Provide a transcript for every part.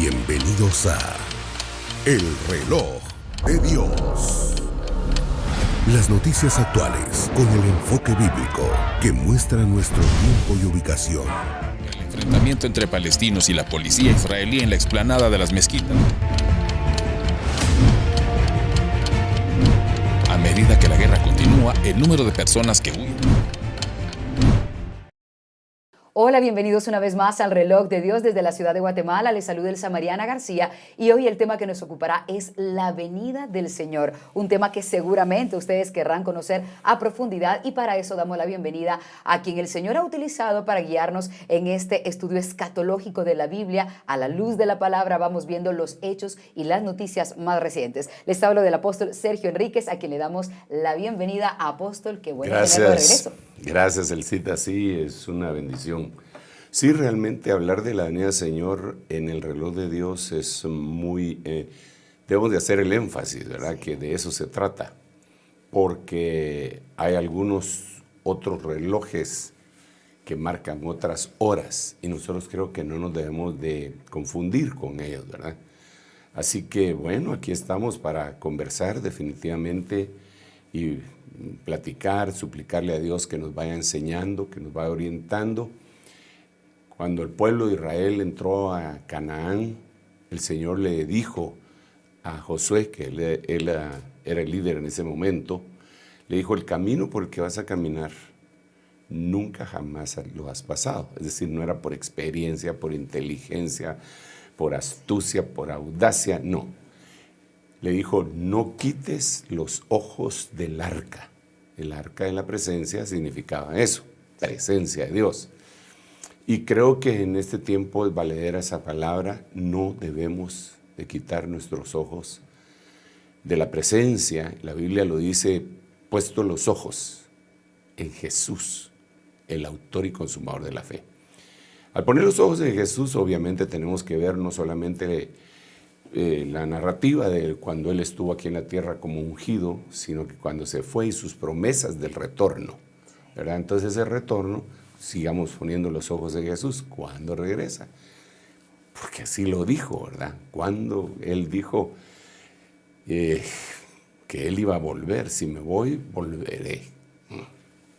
Bienvenidos a El Reloj de Dios. Las noticias actuales con el enfoque bíblico que muestra nuestro tiempo y ubicación. El enfrentamiento entre palestinos y la policía israelí en la explanada de las mezquitas. A medida que la guerra continúa, el número de personas que huyen. Hola, bienvenidos una vez más al Reloj de Dios desde la ciudad de Guatemala. Les saluda Elsa Mariana García y hoy el tema que nos ocupará es la venida del Señor. Un tema que seguramente ustedes querrán conocer a profundidad y para eso damos la bienvenida a quien el Señor ha utilizado para guiarnos en este estudio escatológico de la Biblia. A la luz de la palabra vamos viendo los hechos y las noticias más recientes. Les hablo del apóstol Sergio Enríquez, a quien le damos la bienvenida. Apóstol, qué bueno tenerlo de regreso. Gracias, Elsita. Sí, es una bendición. Sí, realmente hablar de la venida del Señor en el reloj de Dios es muy... debemos de hacer el énfasis, ¿verdad? Que de eso se trata. Porque hay algunos otros relojes que marcan otras horas y nosotros creo que no nos debemos de confundir con ellos, ¿verdad? Así que, bueno, aquí estamos para conversar definitivamente y platicar, suplicarle a Dios que nos vaya enseñando, que nos vaya orientando. Cuando el pueblo de Israel entró a Canaán, el Señor le dijo a Josué, que él era el líder en ese momento, le dijo, el camino por el que vas a caminar, nunca jamás lo has pasado. Es decir, no era por experiencia, por inteligencia, por astucia, por audacia, no. Le dijo, no quites los ojos del arca. El arca de la presencia significaba eso, presencia de Dios. Y creo que en este tiempo es valedera esa palabra, no debemos de quitar nuestros ojos de la presencia. La Biblia lo dice, puesto los ojos en Jesús, el autor y consumador de la fe. Al poner los ojos en Jesús, obviamente tenemos que ver no solamente la narrativa de cuando Él estuvo aquí en la tierra como ungido, sino que cuando se fue y sus promesas del retorno, ¿verdad? Entonces ese retorno, sigamos poniendo los ojos en Jesús, ¿cuándo regresa? Porque así lo dijo, ¿verdad? Cuando Él dijo que Él iba a volver, si me voy, volveré.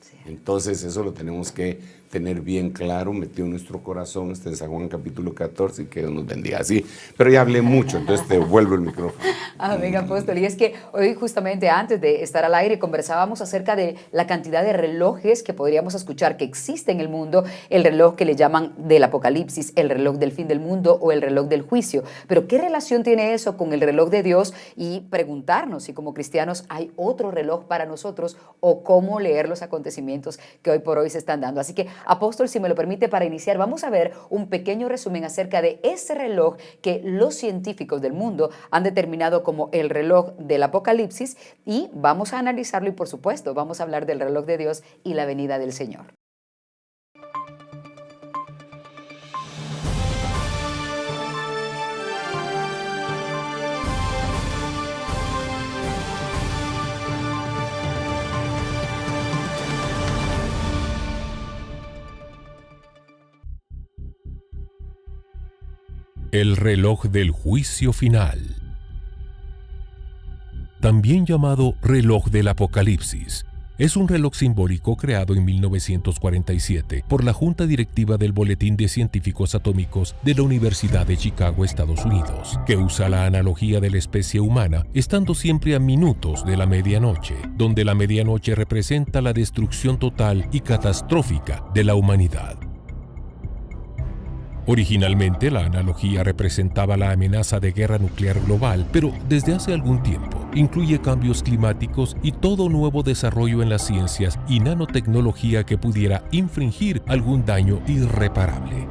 Sí. Entonces eso lo tenemos que tener bien claro, metido en nuestro corazón, está en San Juan capítulo 14, y que Dios nos bendiga así. Pero ya hablé mucho, entonces te vuelvo el micrófono. Amén, apóstol. Y es que hoy justamente antes de estar al aire conversábamos acerca de la cantidad de relojes que podríamos escuchar que existe en el mundo, el reloj que le llaman del Apocalipsis, el reloj del fin del mundo o el reloj del juicio. Pero ¿qué relación tiene eso con el reloj de Dios? Y preguntarnos si como cristianos hay otro reloj para nosotros o cómo leer los acontecimientos que hoy por hoy se están dando. Así que, apóstol, si me lo permite, para iniciar, vamos a ver un pequeño resumen acerca de ese reloj que los científicos del mundo han determinado como el reloj del Apocalipsis y vamos a analizarlo y, por supuesto, vamos a hablar del reloj de Dios y la venida del Señor. El reloj del juicio final. También llamado reloj del Apocalipsis, es un reloj simbólico creado en 1947 por la Junta Directiva del Boletín de Científicos Atómicos de la Universidad de Chicago, Estados Unidos, que usa la analogía de la especie humana, estando siempre a minutos de la medianoche, donde la medianoche representa la destrucción total y catastrófica de la humanidad. Originalmente, la analogía representaba la amenaza de guerra nuclear global, pero desde hace algún tiempo incluye cambios climáticos y todo nuevo desarrollo en las ciencias y nanotecnología que pudiera infringir algún daño irreparable.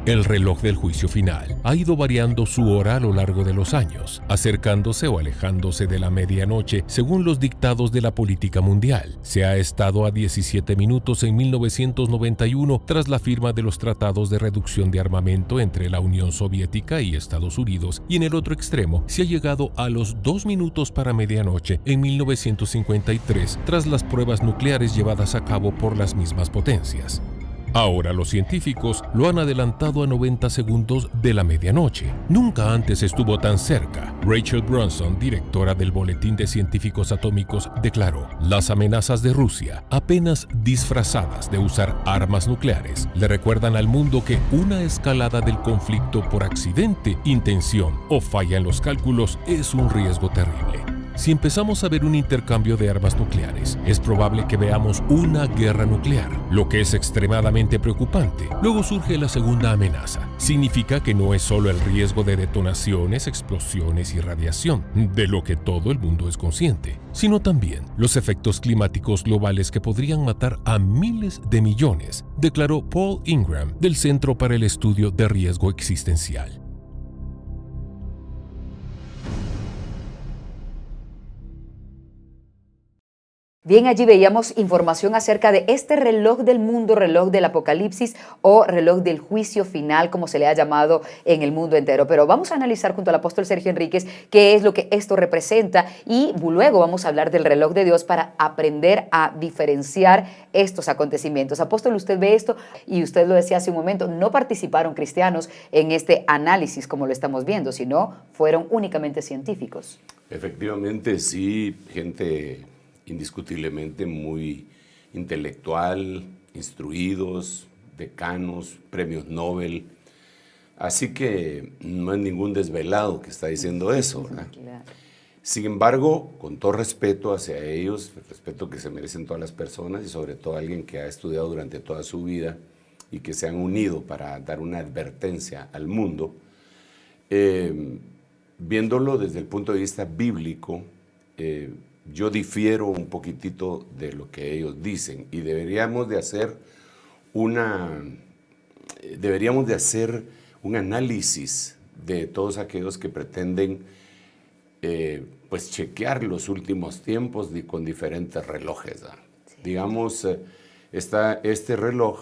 El reloj del juicio final ha ido variando su hora a lo largo de los años, acercándose o alejándose de la medianoche según los dictados de la política mundial. Se ha estado a 17 minutos en 1991 tras la firma de los tratados de reducción de armamento entre la Unión Soviética y Estados Unidos, y en el otro extremo se ha llegado a los 2 minutos para medianoche en 1953 tras las pruebas nucleares llevadas a cabo por las mismas potencias. Ahora los científicos lo han adelantado a 90 segundos de la medianoche. Nunca antes estuvo tan cerca. Rachel Brunson, directora del Boletín de Científicos Atómicos, declaró: las amenazas de Rusia, apenas disfrazadas de usar armas nucleares, le recuerdan al mundo que una escalada del conflicto por accidente, intención o falla en los cálculos es un riesgo terrible. Si empezamos a ver un intercambio de armas nucleares, es probable que veamos una guerra nuclear, lo que es extremadamente preocupante. Luego surge la segunda amenaza. Significa que no es solo el riesgo de detonaciones, explosiones y radiación, de lo que todo el mundo es consciente, sino también los efectos climáticos globales que podrían matar a miles de millones, declaró Paul Ingram del Centro para el Estudio de Riesgo Existencial. Bien, allí veíamos información acerca de este reloj del mundo, reloj del apocalipsis o reloj del juicio final, como se le ha llamado en el mundo entero. Pero vamos a analizar junto al apóstol Sergio Enríquez qué es lo que esto representa y luego vamos a hablar del reloj de Dios para aprender a diferenciar estos acontecimientos. Apóstol, usted ve esto y usted lo decía hace un momento, no participaron cristianos en este análisis como lo estamos viendo, sino fueron únicamente científicos. Efectivamente, sí, gente indiscutiblemente muy intelectual, instruidos, decanos, premios Nobel. Así que no es ningún desvelado que está diciendo eso, ¿verdad? Claro. Sin embargo, con todo respeto hacia ellos, el respeto que se merecen todas las personas y sobre todo alguien que ha estudiado durante toda su vida y que se han unido para dar una advertencia al mundo, viéndolo desde el punto de vista bíblico, yo difiero un poquitito de lo que ellos dicen y deberíamos de hacer un análisis de todos aquellos que pretenden pues chequear los últimos tiempos con diferentes relojes. Sí. Digamos, está este reloj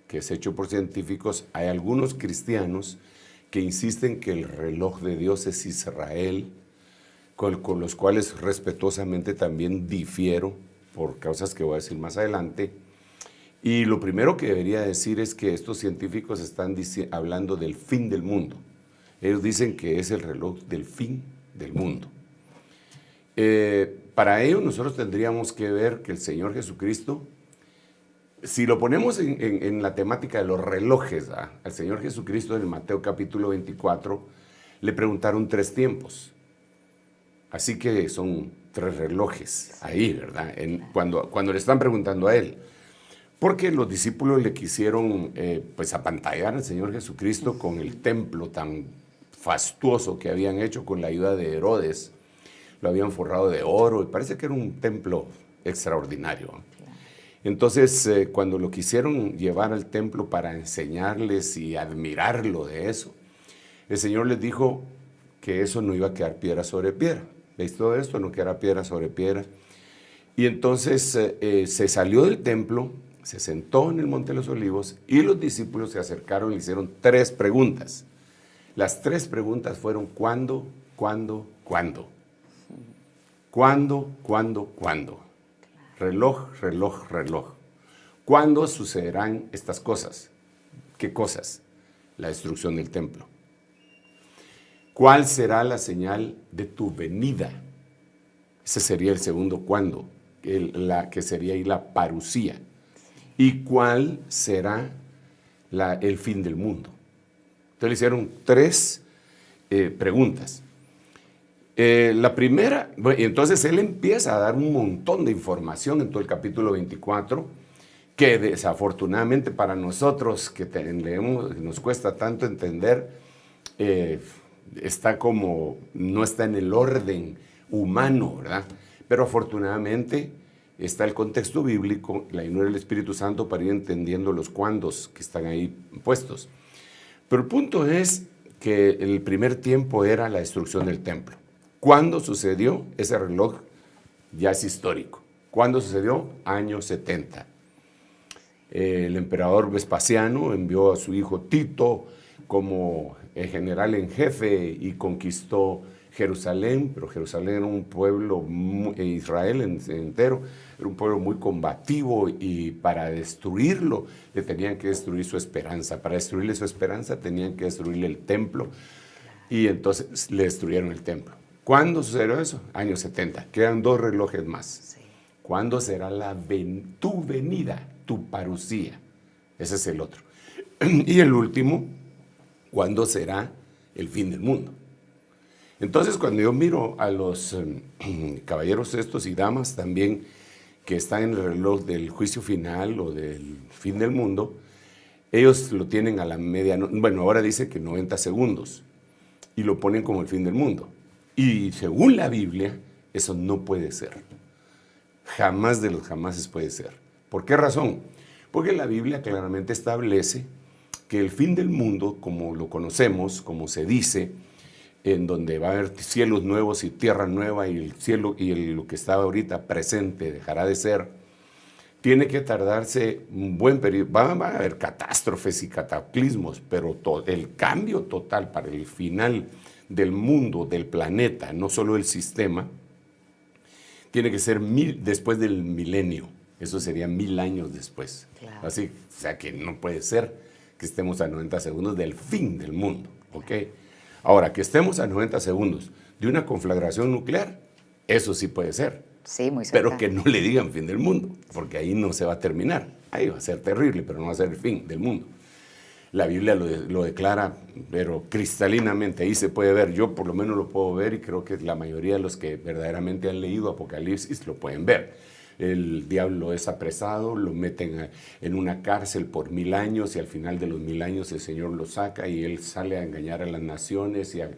que es hecho por científicos. Hay algunos cristianos que insisten que el reloj de Dios es Israel, con los cuales respetuosamente también difiero por causas que voy a decir más adelante. Y lo primero que debería decir es que estos científicos están hablando del fin del mundo. Ellos dicen que es el reloj del fin del mundo. Para ello nosotros tendríamos que ver que el Señor Jesucristo, si lo ponemos en la temática de los relojes, al Señor Jesucristo en Mateo capítulo 24 le preguntaron 3 tiempos. Así que son 3 relojes ahí, ¿verdad? Cuando le están preguntando a él. Porque los discípulos le quisieron pues apantallar al Señor Jesucristo con el templo tan fastuoso que habían hecho con la ayuda de Herodes. Lo habían forrado de oro y parece que era un templo extraordinario. Entonces, cuando lo quisieron llevar al templo para enseñarles y admirarlo de eso, el Señor les dijo que eso no iba a quedar piedra sobre piedra. ¿Veis todo esto? No quedará piedra sobre piedra. Y entonces se salió del templo, se sentó en el Monte de los Olivos y los discípulos se acercaron y le hicieron 3 preguntas. Las 3 preguntas fueron ¿cuándo, cuándo, cuándo? ¿Cuándo, cuándo, cuándo? Reloj, reloj, reloj. ¿Cuándo sucederán estas cosas? ¿Qué cosas? La destrucción del templo. ¿Cuál será la señal de tu venida? Ese sería el segundo cuándo, que sería ahí la parusía. ¿Y cuál será el fin del mundo? Entonces le hicieron 3 preguntas. La primera, y entonces él empieza a dar un montón de información en todo el capítulo 24, que desafortunadamente para nosotros que leemos, nos cuesta tanto entender, no está en el orden humano, ¿verdad? Pero afortunadamente está el contexto bíblico, la llenura del Espíritu Santo para ir entendiendo los cuándos que están ahí puestos. Pero el punto es que el primer tiempo era la destrucción del templo. ¿Cuándo sucedió? Ese reloj ya es histórico. ¿Cuándo sucedió? Año 70. El emperador Vespasiano envió a su hijo Tito como general en jefe y conquistó Jerusalén, pero Jerusalén era un pueblo, Israel entero, era un pueblo muy combativo y para destruirlo le tenían que destruir su esperanza. Para destruirle su esperanza tenían que destruirle el templo y entonces le destruyeron el templo. ¿Cuándo sucedió eso? Años 70. Quedan 2 relojes más. Sí. ¿Cuándo será tu venida, tu parusía? Ese es el otro. Y el último, ¿cuándo será el fin del mundo? Entonces, cuando yo miro a los caballeros estos y damas también que están en el reloj del juicio final o del fin del mundo, ellos lo tienen a la medianoche. Bueno, ahora dice que 90 segundos y lo ponen como el fin del mundo. Y según la Biblia, eso no puede ser. Jamás de los jamases puede ser. ¿Por qué razón? Porque la Biblia claramente establece que el fin del mundo, como lo conocemos, como se dice, en donde va a haber cielos nuevos y tierra nueva y el cielo y lo que estaba ahorita presente dejará de ser, tiene que tardarse un buen periodo. Van a haber catástrofes y cataclismos, pero el cambio total para el final del mundo, del planeta, no solo el sistema, tiene que ser después del milenio. Eso sería 1000 años después. Claro. Así, o sea que no puede ser que estemos a 90 segundos del fin del mundo, ¿ok? Ahora, que estemos a 90 segundos de una conflagración nuclear, eso sí puede ser. Sí, muy cerca. Pero que no le digan fin del mundo, porque ahí no se va a terminar. Ahí va a ser terrible, pero no va a ser el fin del mundo. La Biblia lo declara, pero cristalinamente, ahí se puede ver. Yo por lo menos lo puedo ver y creo que la mayoría de los que verdaderamente han leído Apocalipsis lo pueden ver. El diablo es apresado, lo meten en una cárcel por 1000 años y al final de los 1000 años el Señor lo saca y él sale a engañar a las naciones y a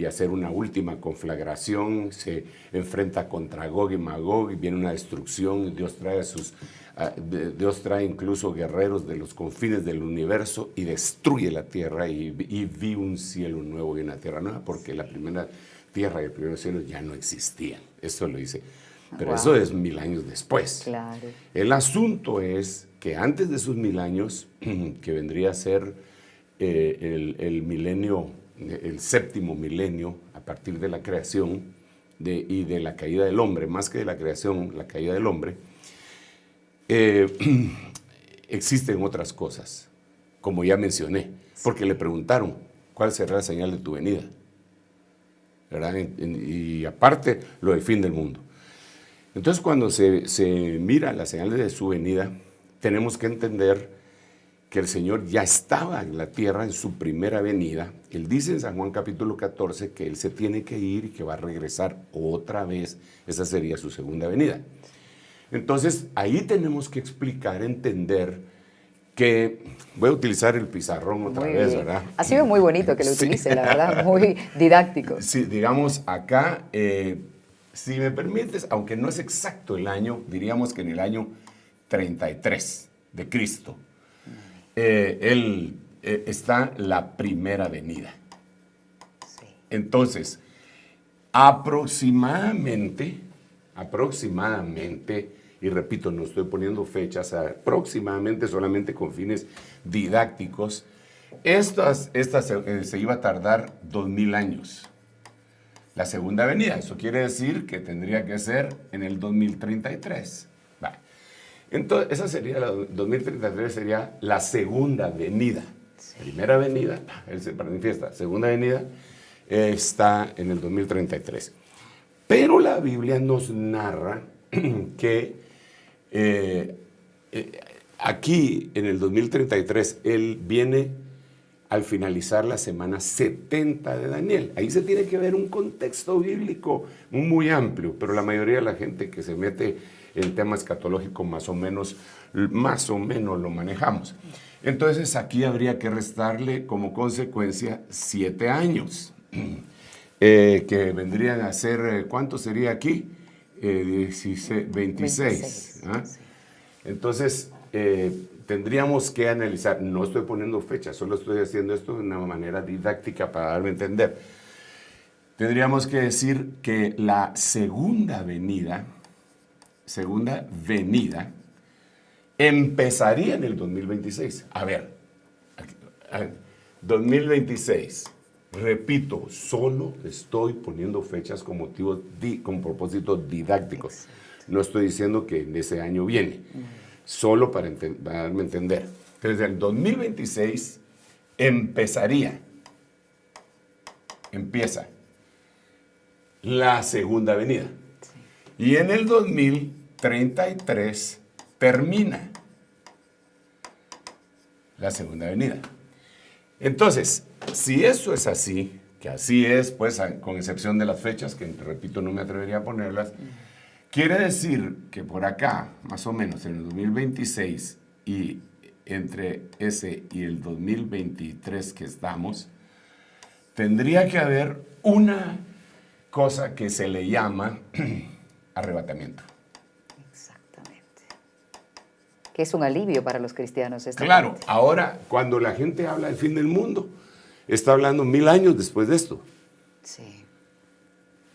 hacer una última conflagración. Se enfrenta contra Gog y Magog y viene una destrucción. Dios trae incluso guerreros de los confines del universo y destruye la tierra y vi un cielo nuevo y una tierra nueva, porque la primera tierra y el primer cielo ya no existían. Eso lo dice. Pero wow, eso es 1000 años después. Claro. El asunto es que antes de esos 1000 años, que vendría a ser el milenio, el 7º milenio, a partir de la creación y de la caída del hombre, más que de la creación, la caída del hombre, existen otras cosas, como ya mencioné, porque le preguntaron, ¿cuál será la señal de tu venida? ¿Verdad? Y aparte, lo del fin del mundo. Entonces, cuando se mira la señal de su venida, tenemos que entender que el Señor ya estaba en la tierra en su primera venida. Él dice en San Juan capítulo 14 que Él se tiene que ir y que va a regresar otra vez. Esa sería su segunda venida. Entonces, ahí tenemos que explicar, entender que, voy a utilizar el pizarrón otra vez, ¿verdad? Ha sido muy bonito que lo utilice, la verdad, muy didáctico. Sí, digamos, acá, si me permites, aunque no es exacto el año, diríamos que en el año 33 de Cristo, está la primera venida. Sí. Entonces, aproximadamente, y repito, no estoy poniendo fechas, aproximadamente solamente con fines didácticos, estas se iba a tardar 2000 años. La segunda venida, eso quiere decir que tendría que ser en el 2033. Vale. Entonces, esa sería, la 2033 sería la segunda venida. Sí. Primera venida, Él se manifiesta. Segunda venida está en el 2033. Pero la Biblia nos narra que aquí, en el 2033, Él viene al finalizar la semana 70 de Daniel. Ahí se tiene que ver un contexto bíblico muy amplio, pero la mayoría de la gente que se mete en tema escatológico más o menos lo manejamos. Entonces aquí habría que restarle como consecuencia 7 años, que vendrían a ser, ¿cuánto sería aquí? 26. ¿Ah? Entonces, tendríamos que analizar, no estoy poniendo fecha, solo estoy haciendo esto de una manera didáctica para darme a entender. Tendríamos que decir que la segunda venida empezaría en el 2026. A ver, 2026, Repito, solo estoy poniendo fechas con propósitos didácticos. Exacto. No estoy diciendo que en ese año viene, solo para darme a entender. Entonces, el 2026 empieza la segunda venida. Sí. Y en el 2033 termina la segunda venida. Entonces, si eso es así, que así es, pues con excepción de las fechas, que repito, no me atrevería a ponerlas, quiere decir que por acá, más o menos en el 2026 y entre ese y el 2023 que estamos, tendría que haber una cosa que se le llama arrebatamiento. Exactamente. Que es un alivio para los cristianos. Claro, parte. ahora cuando la gente habla del fin del mundo, está hablando 1000 años después de esto. Sí.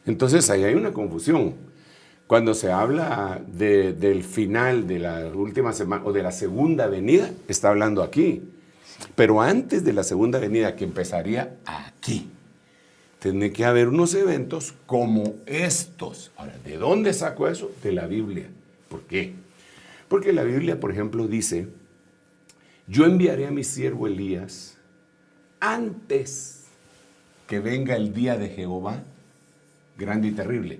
Entonces ahí hay una confusión. Cuando se habla del final de la última semana o de la segunda venida, está hablando aquí. Pero antes de la segunda venida, que empezaría aquí, tiene que haber unos eventos como estos. Ahora, ¿de dónde saco eso? De la Biblia. ¿Por qué? Porque la Biblia, por ejemplo, dice, yo enviaré a mi siervo Elías antes que venga el día de Jehová, grande y terrible,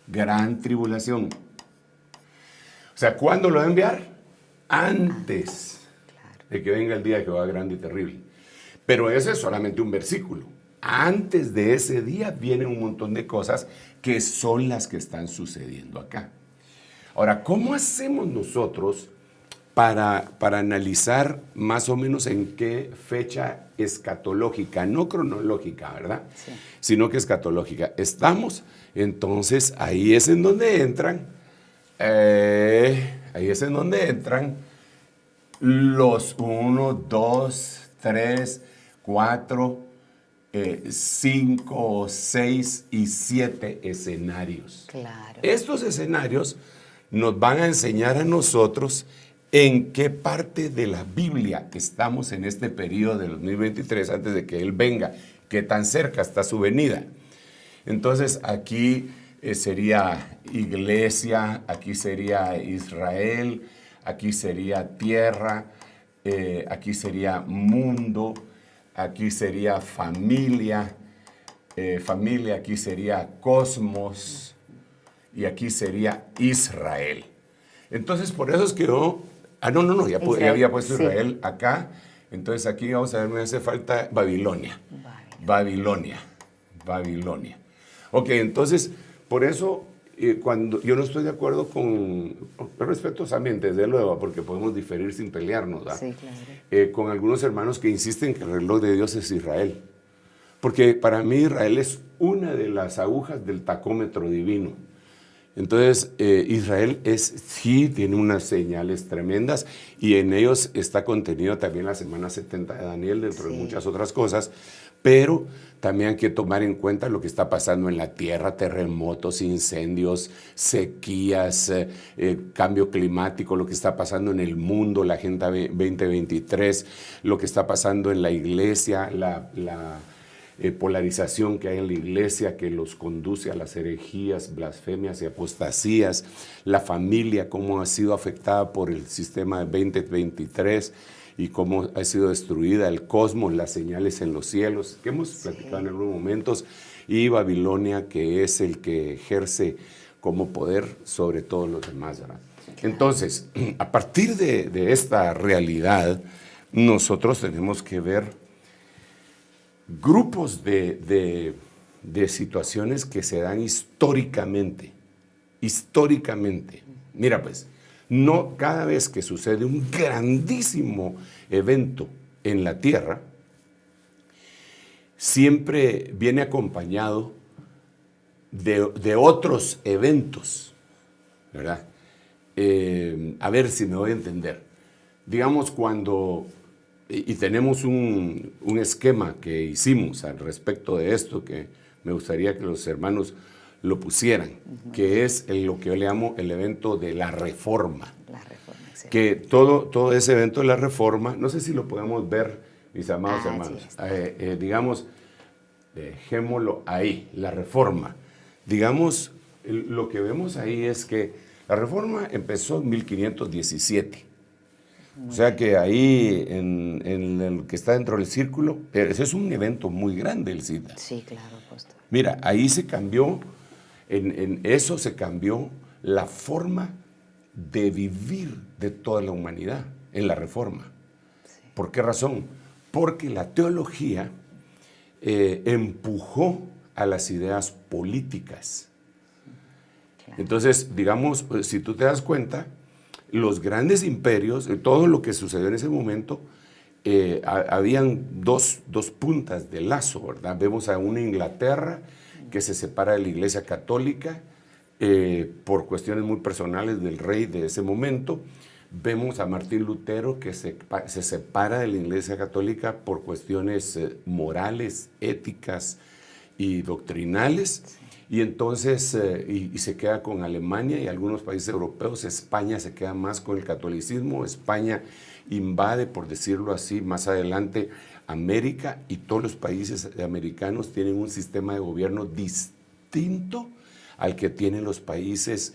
gran tribulación. O sea, ¿cuándo lo va a enviar? Antes de que venga el día de Jehová, grande y terrible. Pero ese es solamente un versículo. Antes de ese día vienen un montón de cosas que son las que están sucediendo acá. Ahora, ¿cómo hacemos nosotros para analizar más o menos en qué fecha escatológica, no cronológica, ¿verdad? Sí. Sino que escatológica estamos? Entonces, ahí es en donde entran los 1, 2, 3, 4, 5, 6 y 7 escenarios. Claro. Estos escenarios nos van a enseñar a nosotros en qué parte de la Biblia estamos en este periodo del 2023 antes de que Él venga, qué tan cerca está su venida. Entonces aquí sería iglesia, aquí sería Israel, aquí sería tierra, aquí sería mundo, aquí sería familia, aquí sería cosmos y aquí sería Israel. Entonces, por eso es que yo... ya había puesto Israel acá. Entonces, aquí vamos a ver, me hace falta Babilonia. Babilonia. Ok, entonces, por eso, cuando yo no estoy de acuerdo con... respetuosamente, desde luego, porque podemos diferir sin pelearnos, ¿verdad? Sí, claro. Con algunos hermanos que insisten que el reloj de Dios es Israel. Porque para mí Israel es una de las agujas del tacómetro divino. Entonces, Israel sí tiene unas señales tremendas y en ellos está contenido también la semana 70 de Daniel, dentro de muchas otras cosas, pero también hay que tomar en cuenta lo que está pasando en la tierra, terremotos, incendios, sequías, cambio climático, lo que está pasando en el mundo, la Agenda 2023, lo que está pasando en la iglesia, la polarización que hay en la iglesia que los conduce a las herejías, blasfemias y apostasías, la familia, cómo ha sido afectada por el sistema de 2023 y cómo ha sido destruida, el cosmos, las señales en los cielos, que hemos platicado en algunos momentos, y Babilonia, que es el que ejerce como poder sobre todos los demás, ¿verdad? Entonces, a partir de esta realidad, nosotros tenemos que ver grupos de situaciones que se dan históricamente. Mira pues, no cada vez que sucede un grandísimo evento en la tierra, siempre viene acompañado de otros eventos, ¿verdad? A ver si me voy a entender. Digamos, cuando... Y tenemos un esquema que hicimos al respecto de esto, que me gustaría que los hermanos lo pusieran, que es lo que yo le llamo el evento de la Reforma. La Reforma, sí. Que todo ese evento de la Reforma, no sé si lo podemos ver, mis amados hermanos, digamos, dejémoslo ahí, la reforma. Digamos, lo que vemos ahí es que la reforma empezó en 1517. O sea que ahí, en el que está dentro del círculo, ese es un evento muy grande, el SIDA. Sí, claro, pastor. Mira, ahí se cambió, en eso se cambió la forma de vivir de toda la humanidad en la reforma. Sí. ¿Por qué razón? Porque la teología empujó a las ideas políticas. Claro. Entonces, digamos, si tú te das cuenta, los grandes imperios, todo lo que sucedió en ese momento, habían dos puntas de lazo, ¿verdad? Vemos a una Inglaterra que se separa de la Iglesia Católica por cuestiones muy personales del rey de ese momento. Vemos a Martín Lutero que se separa de la Iglesia Católica por cuestiones morales, éticas y doctrinales. Sí. Y entonces, y se queda con Alemania y algunos países europeos. España se queda más con el catolicismo. España invade, por decirlo así, más adelante América, y todos los países americanos tienen un sistema de gobierno distinto al que tienen los países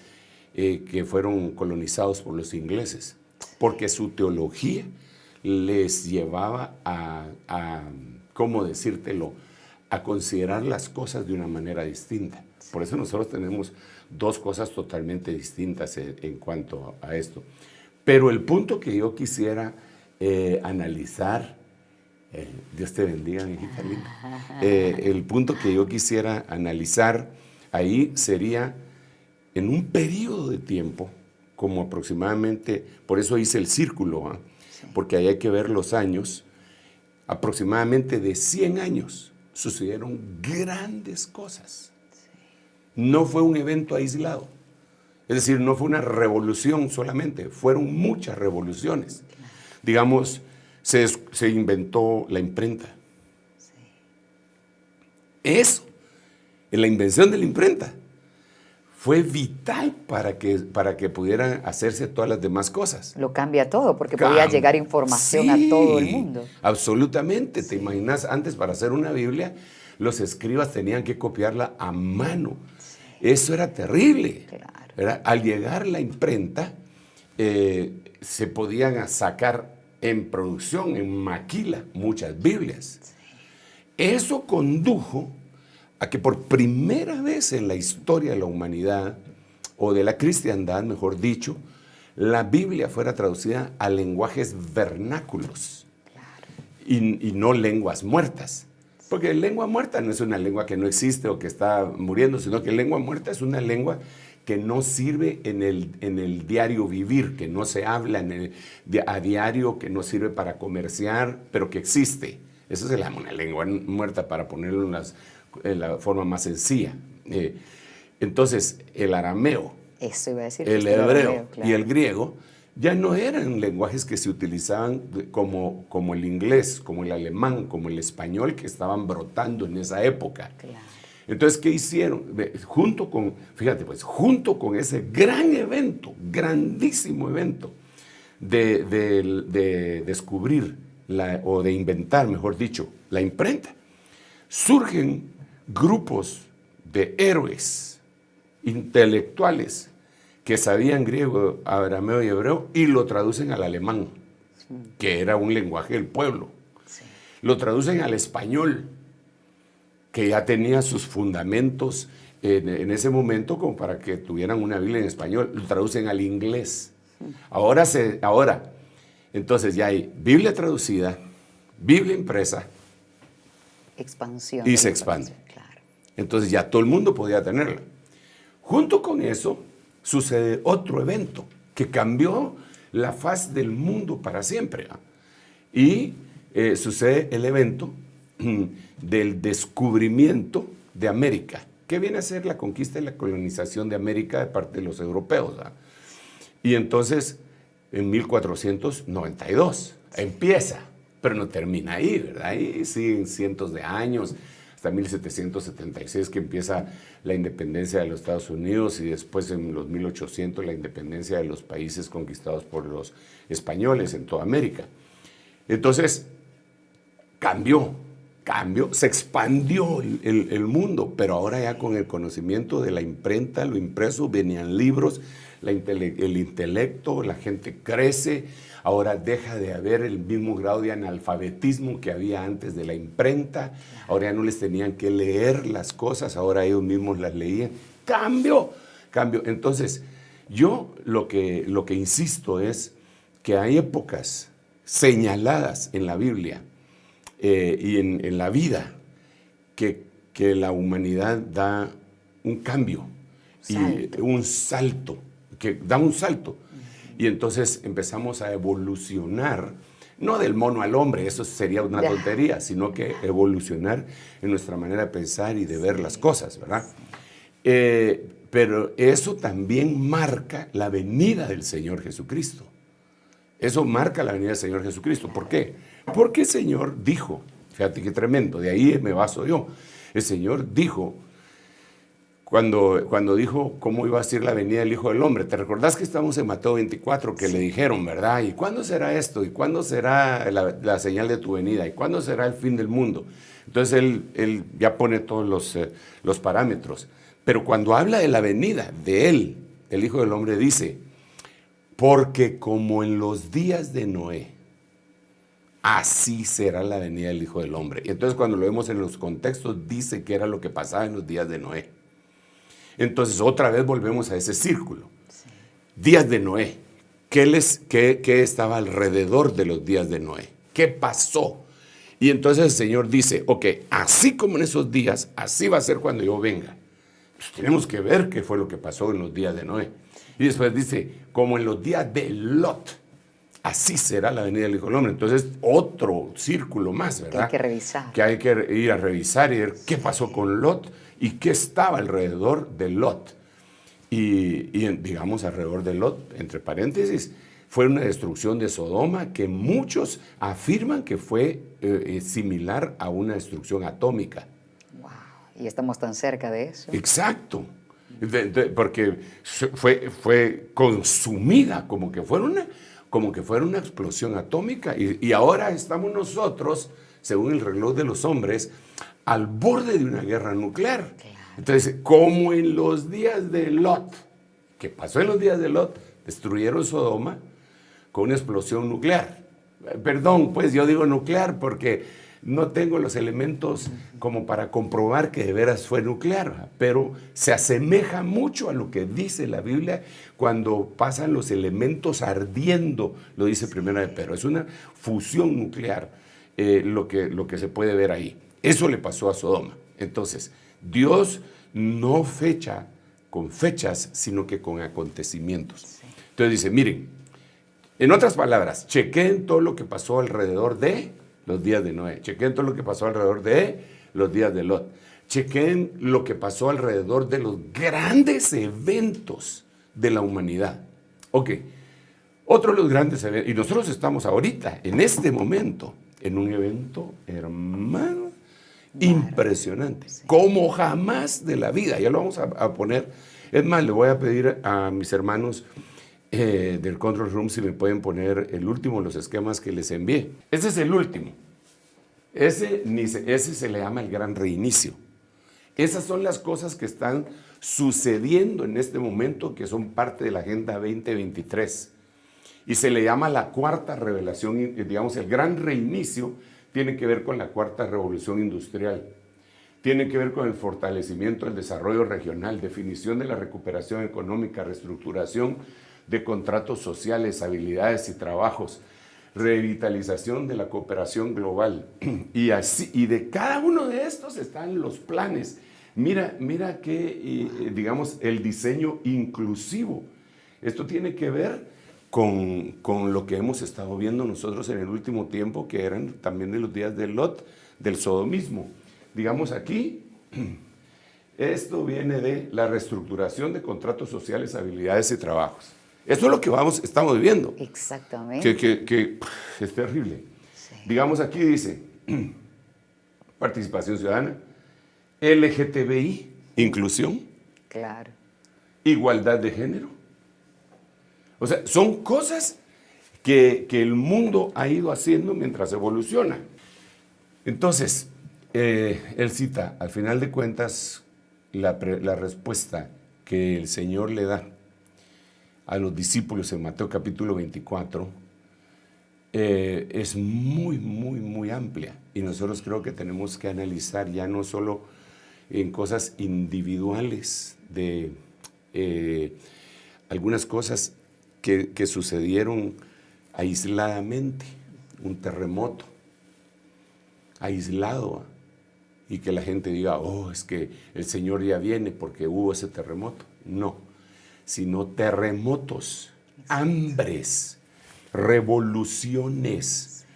que fueron colonizados por los ingleses, porque su teología les llevaba a ¿cómo decírtelo?, a considerar las cosas de una manera distinta. Por eso nosotros tenemos dos cosas totalmente distintas en cuanto a esto. Pero el punto que yo quisiera analizar, Dios te bendiga, mi hijita linda, el punto que yo quisiera analizar ahí sería en un periodo de tiempo, como aproximadamente, por eso hice el círculo, sí, porque ahí hay que ver los años, aproximadamente de 100 años, sucedieron grandes cosas. Sí. No fue un evento aislado. Es decir, no fue una revolución solamente, fueron muchas revoluciones. Claro. Digamos, se inventó la imprenta. Sí. Eso, en la invención de la imprenta, fue vital para que pudieran hacerse todas las demás cosas. Lo cambia todo, porque podía llegar información, sí, a todo el mundo. Absolutamente. Sí. Te imaginas, antes para hacer una Biblia, los escribas tenían que copiarla a mano. Sí. Eso era terrible. Claro. ¿Verdad? Al llegar la imprenta, se podían sacar en producción, en maquila, muchas Biblias. Sí. Eso condujo a que por primera vez en la historia de la humanidad, o de la cristiandad, mejor dicho, la Biblia fuera traducida a lenguajes vernáculos. Claro. y no lenguas muertas. Porque lengua muerta no es una lengua que no existe o que está muriendo, sino que lengua muerta es una lengua que no sirve en el diario vivir, que no se habla a diario, que no sirve para comerciar, pero que existe. Eso se llama una lengua muerta, para ponerlo en la forma más sencilla. Entonces, el arameo, eso iba a decir, el hebreo, claro, y el griego ya no eran lenguajes que se utilizaban como el inglés, como el alemán, como el español, que estaban brotando en esa época. Claro. Entonces, ¿qué hicieron? Junto con ese gran evento, grandísimo evento, de descubrir, o de inventar, mejor dicho, la imprenta, surgen grupos de héroes intelectuales que sabían griego, arameo y hebreo, y lo traducen al alemán, que era un lenguaje del pueblo. Sí. Lo traducen al español, que ya tenía sus fundamentos en ese momento como para que tuvieran una Biblia en español. Lo traducen al inglés. Ahora, entonces ya hay Biblia traducida, Biblia impresa, expansión. Y se expande. Claro. Entonces ya todo el mundo podía tenerla. Junto con eso sucede otro evento que cambió la faz del mundo para siempre. Y sucede el evento del descubrimiento de América, que viene a ser la conquista y la colonización de América de parte de los europeos. Y entonces, en 1492, empieza, pero no termina ahí, ¿verdad? Ahí siguen cientos de años, hasta 1776, que empieza la independencia de los Estados Unidos, y después en los 1800 la independencia de los países conquistados por los españoles en toda América. Entonces, cambió Cambio, se expandió el mundo, pero ahora ya con el conocimiento de la imprenta, lo impreso, venían libros, el intelecto, la gente crece, ahora deja de haber el mismo grado de analfabetismo que había antes de la imprenta, ahora ya no les tenían que leer las cosas, ahora ellos mismos las leían. Cambio. Entonces, yo lo que insisto es que hay épocas señaladas en la Biblia y en la vida que la humanidad da un cambio y un salto, que da un salto. Y entonces empezamos a evolucionar, no del mono al hombre, eso sería una tontería, sino que evolucionar en nuestra manera de pensar y de ver las cosas, ¿verdad? Pero eso también marca la venida del Señor Jesucristo. Eso marca la venida del Señor Jesucristo. ¿Por qué? Porque el Señor dijo, fíjate qué tremendo, de ahí me baso yo. El Señor dijo, cuando dijo cómo iba a ser la venida del Hijo del Hombre, ¿te recordás que estamos en Mateo 24 que le dijeron, verdad? ¿Y cuándo será esto? ¿Y cuándo será la señal de tu venida? ¿Y cuándo será el fin del mundo? Entonces él ya pone todos los parámetros. Pero cuando habla de la venida de él, el Hijo del Hombre dice, porque como en los días de Noé, así será la venida del Hijo del Hombre. Y entonces cuando lo vemos en los contextos, dice que era lo que pasaba en los días de Noé. Entonces otra vez volvemos a ese círculo. Sí. Días de Noé. ¿Qué estaba alrededor de los días de Noé? ¿Qué pasó? Y entonces el Señor dice, ok, así como en esos días, así va a ser cuando yo venga. Pues tenemos que ver qué fue lo que pasó en los días de Noé. Y después dice, como en los días de Lot, así será la venida del Hijo del Hombre. Entonces, otro círculo más, ¿verdad? Que hay que revisar. Que hay que ir a revisar y ver qué pasó con Lot y qué estaba alrededor de Lot. Y digamos, alrededor de Lot, entre paréntesis, fue una destrucción de Sodoma que muchos afirman que fue similar a una destrucción atómica. Wow, y estamos tan cerca de eso. Exacto. Porque fue consumida como que fuera una explosión atómica y ahora estamos nosotros, según el reloj de los hombres, al borde de una guerra nuclear. Claro. Entonces, como en los días de Lot, ¿qué pasó en los días de Lot? Destruyeron Sodoma con una explosión nuclear. Perdón, pues yo digo nuclear porque no tengo los elementos como para comprobar que de veras fue nuclear, pero se asemeja mucho a lo que dice la Biblia cuando pasan los elementos ardiendo, lo dice Primera de Pedro. Es una fusión nuclear lo que se puede ver ahí. Eso le pasó a Sodoma. Entonces, Dios no fecha con fechas, sino que con acontecimientos. Entonces dice, miren, en otras palabras, chequen todo lo que pasó alrededor de los días de Noé. Chequen todo lo que pasó alrededor de los días de Lot. Chequen lo que pasó alrededor de los grandes eventos de la humanidad. Ok, otro de los grandes eventos, y nosotros estamos ahorita, en este momento, en un evento, hermano, impresionante, como jamás de la vida. Ya lo vamos a poner. Es más, le voy a pedir a mis hermanos del Control Room si me pueden poner el último de los esquemas que les envié. Ese es el último. Ese se le llama el gran reinicio. Esas son las cosas que están sucediendo en este momento, que son parte de la Agenda 2023. Y se le llama la cuarta revelación, digamos, el gran reinicio tiene que ver con la cuarta revolución industrial. Tiene que ver con el fortalecimiento del desarrollo regional, definición de la recuperación económica, reestructuración de contratos sociales, habilidades y trabajos, revitalización de la cooperación global. Y de cada uno de estos están los planes. Mira que, digamos, el diseño inclusivo. Esto tiene que ver con lo que hemos estado viendo nosotros en el último tiempo, que eran también de los días de Lot, del sodomismo. Digamos aquí, esto viene de la reestructuración de contratos sociales, habilidades y trabajos. Esto es lo que estamos viviendo. Exactamente. Que es terrible. Sí. Digamos aquí dice, participación ciudadana, LGTBI, inclusión. Claro. Igualdad de género. O sea, son cosas que el mundo ha ido haciendo mientras evoluciona. Entonces, Él cita, al final de cuentas, la respuesta que el Señor le da a los discípulos en Mateo capítulo 24 es muy, muy, muy amplia. Y nosotros creo que tenemos que analizar ya no solo en cosas individuales de algunas cosas que sucedieron aisladamente, un terremoto aislado, y que la gente diga, oh, es que el Señor ya viene porque hubo ese terremoto. No, sino terremotos, hambres, revoluciones.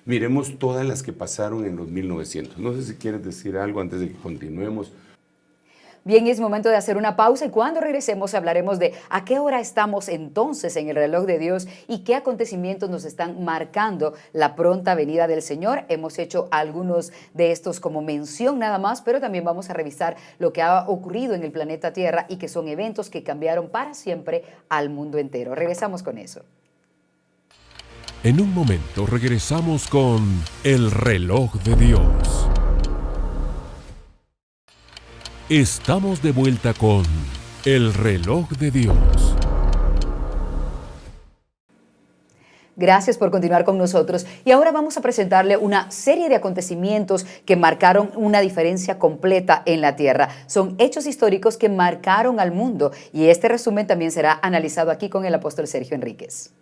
Miremos todas las que pasaron en los 1900. No sé si quieres decir algo antes de que continuemos. Bien, es momento de hacer una pausa y cuando regresemos hablaremos de a qué hora estamos entonces en el reloj de Dios y qué acontecimientos nos están marcando la pronta venida del Señor. Hemos hecho algunos de estos como mención nada más, pero también vamos a revisar lo que ha ocurrido en el planeta Tierra y que son eventos que cambiaron para siempre al mundo entero. Regresamos con eso. En un momento regresamos con el reloj de Dios. Estamos de vuelta con el reloj de Dios. Gracias por continuar con nosotros y ahora vamos a presentarle una serie de acontecimientos que marcaron una diferencia completa en la Tierra. Son hechos históricos que marcaron al mundo y este resumen también será analizado aquí con el apóstol Sergio Enríquez.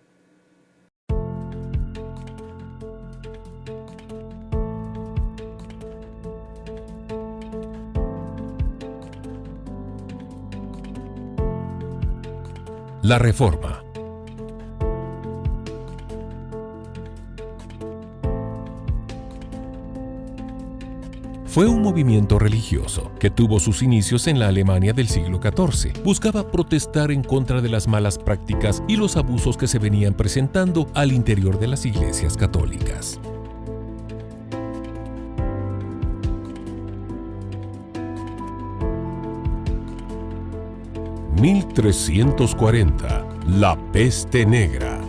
La Reforma. Fue un movimiento religioso que tuvo sus inicios en la Alemania del siglo XIV. Buscaba protestar en contra de las malas prácticas y los abusos que se venían presentando al interior de las iglesias católicas. «1340. La peste negra».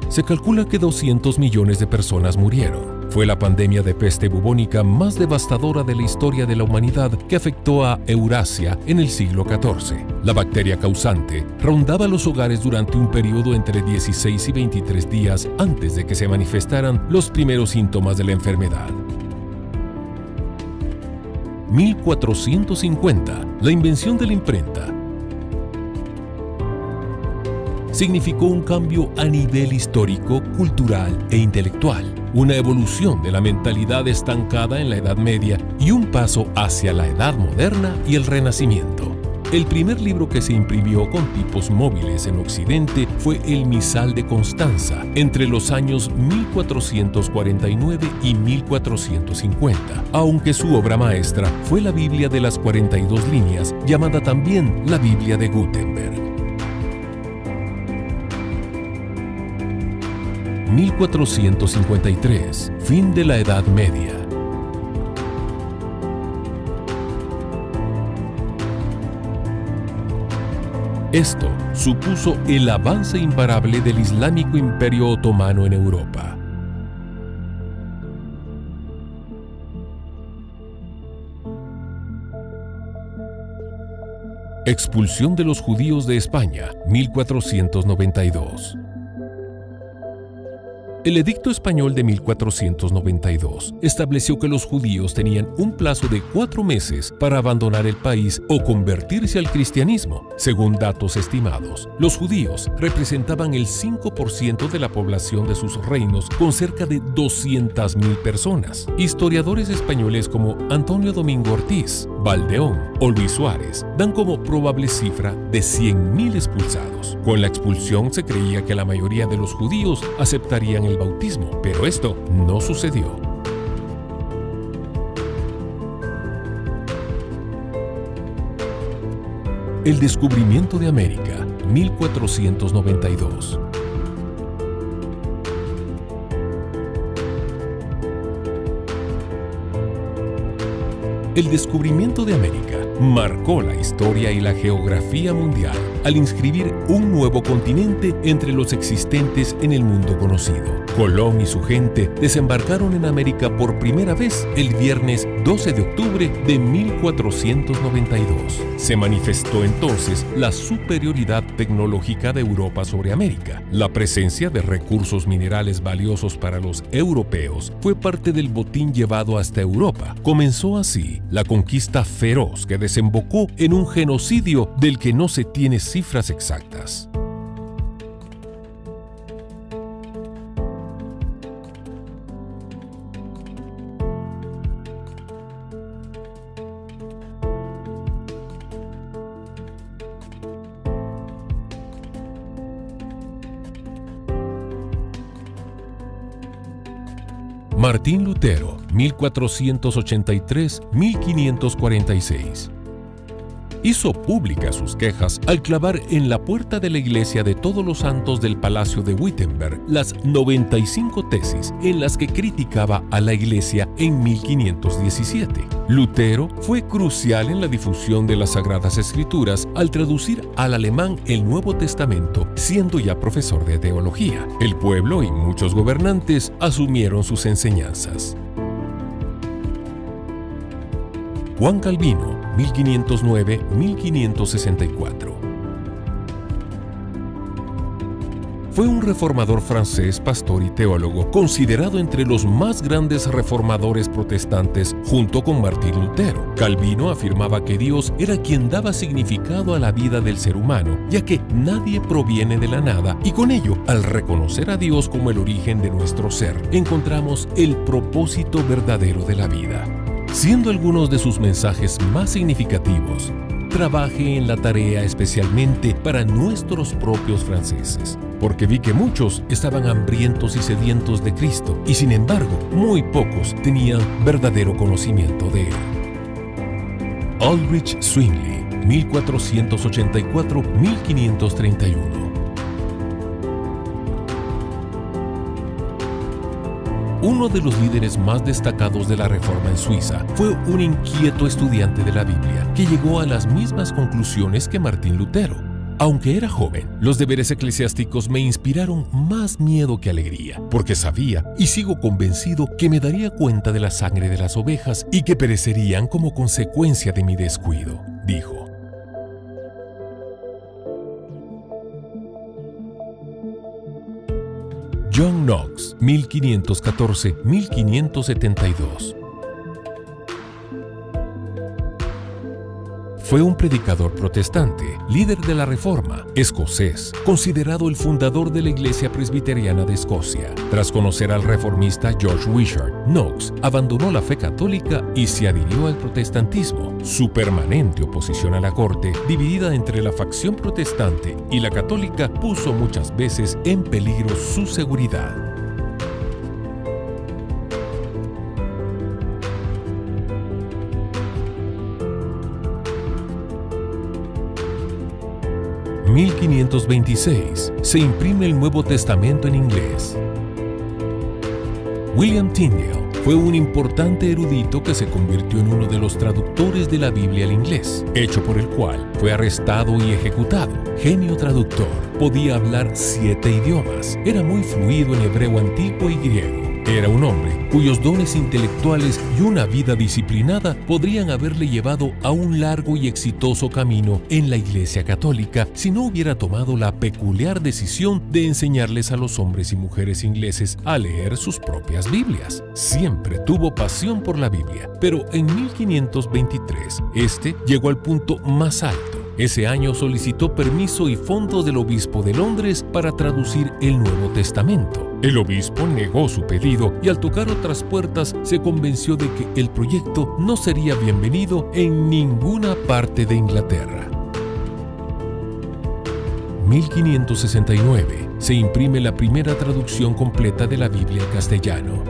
Se calcula que 200 millones de personas murieron. Fue la pandemia de peste bubónica más devastadora de la historia de la humanidad que afectó a Eurasia en el siglo XIV. La bacteria causante rondaba los hogares durante un periodo entre 16 y 23 días antes de que se manifestaran los primeros síntomas de la enfermedad. 1450, la invención de la imprenta, significó un cambio a nivel histórico, cultural e intelectual, una evolución de la mentalidad estancada en la Edad Media y un paso hacia la Edad Moderna y el Renacimiento. El primer libro que se imprimió con tipos móviles en Occidente fue el Misal de Constanza, entre los años 1449 y 1450, aunque su obra maestra fue la Biblia de las 42 líneas, llamada también la Biblia de Gutenberg. 1453, fin de la Edad Media. Esto supuso el avance imparable del Islámico Imperio Otomano en Europa. Expulsión de los judíos de España, 1492. El Edicto Español de 1492 estableció que los judíos tenían un plazo de 4 meses para abandonar el país o convertirse al cristianismo. Según datos estimados, los judíos representaban el 5% de la población de sus reinos, con cerca de 200.000 personas. Historiadores españoles como Antonio Domingo Ortiz, Valdeón o Luis Suárez dan como probable cifra de 100.000 expulsados. Con la expulsión se creía que la mayoría de los judíos aceptarían el bautismo, pero esto no sucedió. El descubrimiento de América, 1492. El descubrimiento de América marcó la historia y la geografía mundial. al inscribir un nuevo continente entre los existentes en el mundo conocido. Colón y su gente desembarcaron en América por primera vez el viernes 12 de octubre de 1492. Se manifestó entonces la superioridad tecnológica de Europa sobre América. La presencia de recursos minerales valiosos para los europeos fue parte del botín llevado hasta Europa. Comenzó así la conquista feroz que desembocó en un genocidio del que no se tiene cifras exactas. Martín Lutero, 1483-1546. Hizo públicas sus quejas al clavar en la puerta de la iglesia de Todos los Santos del Palacio de Wittenberg las 95 tesis en las que criticaba a la iglesia en 1517. Lutero fue crucial en la difusión de las Sagradas Escrituras al traducir al alemán el Nuevo Testamento, siendo ya profesor de teología. El pueblo y muchos gobernantes asumieron sus enseñanzas. Juan Calvino, 1509-1564. Fue un reformador francés, pastor y teólogo, considerado entre los más grandes reformadores protestantes junto con Martín Lutero. Calvino afirmaba que Dios era quien daba significado a la vida del ser humano, ya que nadie proviene de la nada, y con ello, al reconocer a Dios como el origen de nuestro ser, encontramos el propósito verdadero de la vida. Siendo algunos de sus mensajes más significativos, trabaje en la tarea especialmente para nuestros propios franceses, porque vi que muchos estaban hambrientos y sedientos de Cristo, y sin embargo, muy pocos tenían verdadero conocimiento de Él. Ulrich Zwingli, 1484-1531. Uno de los líderes más destacados de la Reforma en Suiza fue un inquieto estudiante de la Biblia que llegó a las mismas conclusiones que Martín Lutero. Aunque era joven, los deberes eclesiásticos me inspiraron más miedo que alegría, porque sabía y sigo convencido que me daría cuenta de la sangre de las ovejas y que perecerían como consecuencia de mi descuido, dijo. John Knox, 1514-1572. Fue un predicador protestante, líder de la Reforma, escocés, considerado el fundador de la Iglesia Presbiteriana de Escocia. Tras conocer al reformista George Wishart, Knox abandonó la fe católica y se adhirió al protestantismo. Su permanente oposición a la corte, dividida entre la facción protestante y la católica, puso muchas veces en peligro su seguridad. 1526 se imprime el Nuevo Testamento en inglés. William Tyndale fue un importante erudito que se convirtió en uno de los traductores de la Biblia al inglés, hecho por el cual fue arrestado y ejecutado. Genio traductor, podía hablar 7 idiomas, era muy fluido en hebreo antiguo y griego. Era un hombre cuyos dones intelectuales y una vida disciplinada podrían haberle llevado a un largo y exitoso camino en la Iglesia Católica si no hubiera tomado la peculiar decisión de enseñarles a los hombres y mujeres ingleses a leer sus propias Biblias. Siempre tuvo pasión por la Biblia, pero en 1523 este llegó al punto más alto. Ese año solicitó permiso y fondos del obispo de Londres para traducir el Nuevo Testamento. El obispo negó su pedido y al tocar otras puertas se convenció de que el proyecto no sería bienvenido en ninguna parte de Inglaterra. 1569 se imprime la primera traducción completa de la Biblia al castellano.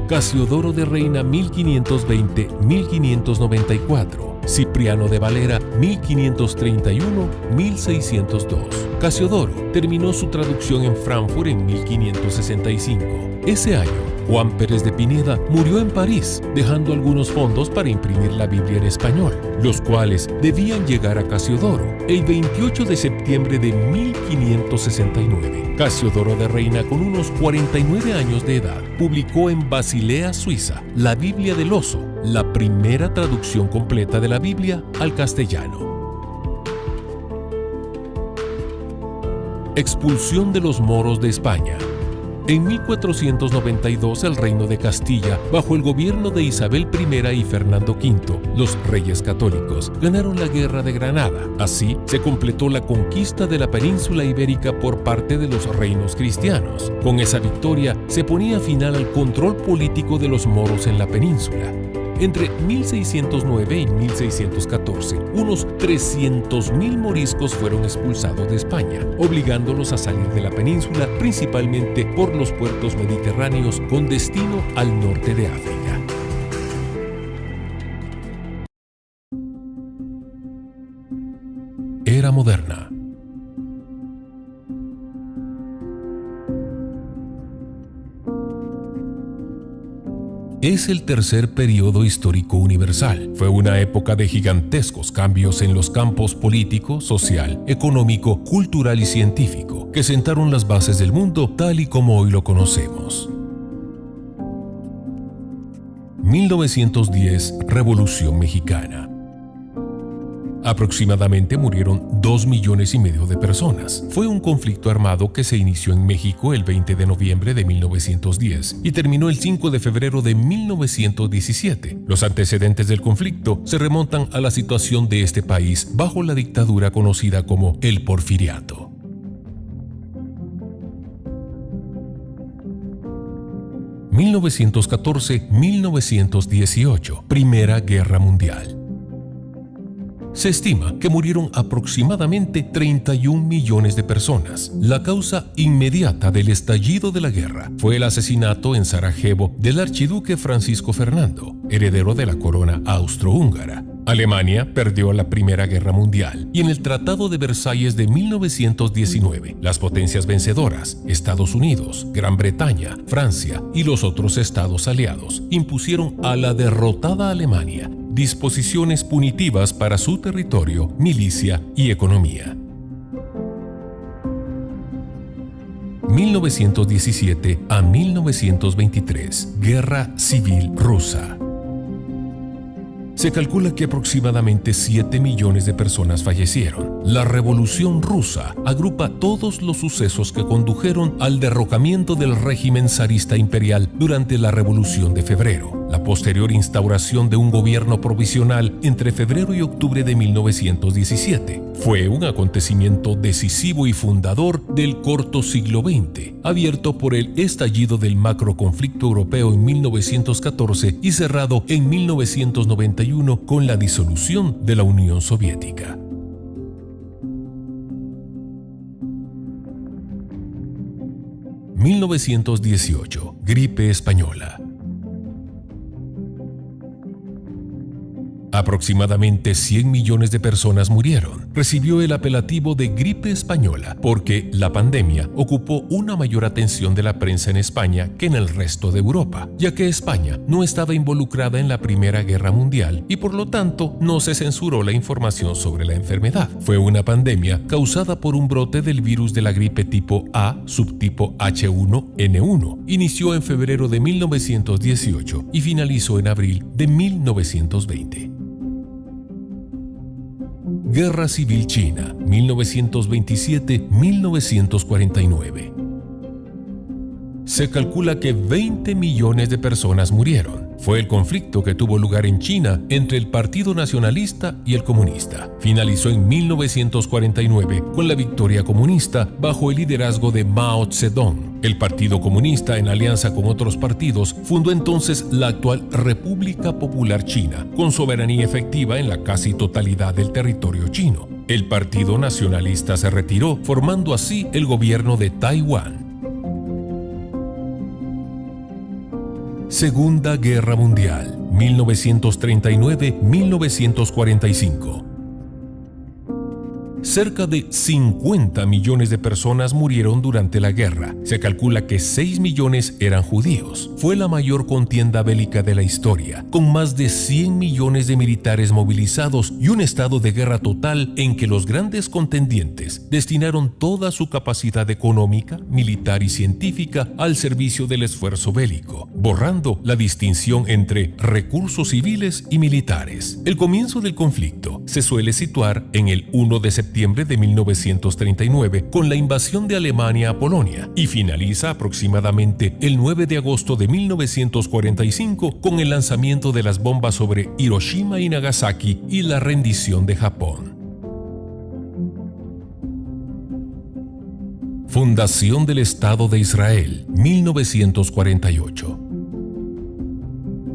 Casiodoro de Reina 1520-1594. Cipriano de Valera 1531-1602. Casiodoro terminó su traducción en Frankfurt en 1565. Ese año Juan Pérez de Pineda murió en París, dejando algunos fondos para imprimir la Biblia en español, los cuales debían llegar a Casiodoro el 28 de septiembre de 1569. Casiodoro de Reina, con unos 49 años de edad, publicó en Basilea, Suiza, la Biblia del Oso, la primera traducción completa de la Biblia al castellano. Expulsión de los moros de España. En 1492 el reino de Castilla, bajo el gobierno de Isabel I y Fernando V, los reyes católicos, ganaron la Guerra de Granada. Así se completó la conquista de la península ibérica por parte de los reinos cristianos. Con esa victoria se ponía final al control político de los moros en la península. Entre 1609 y 1614, unos 300.000 moriscos fueron expulsados de España, obligándolos a salir de la península, principalmente por los puertos mediterráneos con destino al norte de África. Era moderna. Es el tercer periodo histórico universal. Fue una época de gigantescos cambios en los campos político, social, económico, cultural y científico, que sentaron las bases del mundo tal y como hoy lo conocemos. 1910, Revolución Mexicana. Aproximadamente murieron 2,5 millones de personas. Fue un conflicto armado que se inició en México el 20 de noviembre de 1910 y terminó el 5 de febrero de 1917. Los antecedentes del conflicto se remontan a la situación de este país bajo la dictadura conocida como el Porfiriato. (1914-1918) Primera Guerra Mundial. Se estima que murieron aproximadamente 31 millones de personas. La causa inmediata del estallido de la guerra fue el asesinato en Sarajevo del archiduque Francisco Fernando, heredero de la corona austrohúngara. Alemania perdió la Primera Guerra Mundial y en el Tratado de Versalles de 1919, las potencias vencedoras, Estados Unidos, Gran Bretaña, Francia y los otros estados aliados, impusieron a la derrotada Alemania disposiciones punitivas para su territorio, milicia y economía. 1917 a 1923, Guerra Civil Rusa. Se calcula que aproximadamente 7 millones de personas fallecieron. La Revolución Rusa agrupa todos los sucesos que condujeron al derrocamiento del régimen zarista imperial durante la Revolución de Febrero, la posterior instauración de un gobierno provisional entre febrero y octubre de 1917. Fue un acontecimiento decisivo y fundador del corto siglo XX, abierto por el estallido del macroconflicto europeo en 1914 y cerrado en 1991 con la disolución de la Unión Soviética. (1918) Gripe española. Aproximadamente 100 millones de personas murieron. Recibió el apelativo de gripe española porque la pandemia ocupó una mayor atención de la prensa en España que en el resto de Europa, ya que España no estaba involucrada en la Primera Guerra Mundial y por lo tanto no se censuró la información sobre la enfermedad. Fue una pandemia causada por un brote del virus de la gripe tipo A, subtipo H1N1. Inició en febrero de 1918 y finalizó en abril de 1920. Guerra Civil China, 1927-1949. Se calcula que 20 millones de personas murieron. Fue el conflicto que tuvo lugar en China entre el Partido Nacionalista y el Comunista. Finalizó en 1949 con la victoria comunista bajo el liderazgo de Mao Zedong. El Partido Comunista, en alianza con otros partidos, fundó entonces la actual República Popular China, con soberanía efectiva en la casi totalidad del territorio chino. El Partido Nacionalista se retiró, formando así el gobierno de Taiwán. Segunda Guerra Mundial, 1939-1945. Cerca de 50 millones de personas murieron durante la guerra. Se calcula que 6 millones eran judíos. Fue la mayor contienda bélica de la historia, con más de 100 millones de militares movilizados y un estado de guerra total en que los grandes contendientes destinaron toda su capacidad económica, militar y científica al servicio del esfuerzo bélico, borrando la distinción entre recursos civiles y militares. El comienzo del conflicto se suele situar en el 1 de septiembre de 1939 con la invasión de Alemania a Polonia y finaliza aproximadamente el 9 de agosto de 1945 con el lanzamiento de las bombas sobre Hiroshima y Nagasaki y la rendición de Japón. Fundación del Estado de Israel, 1948.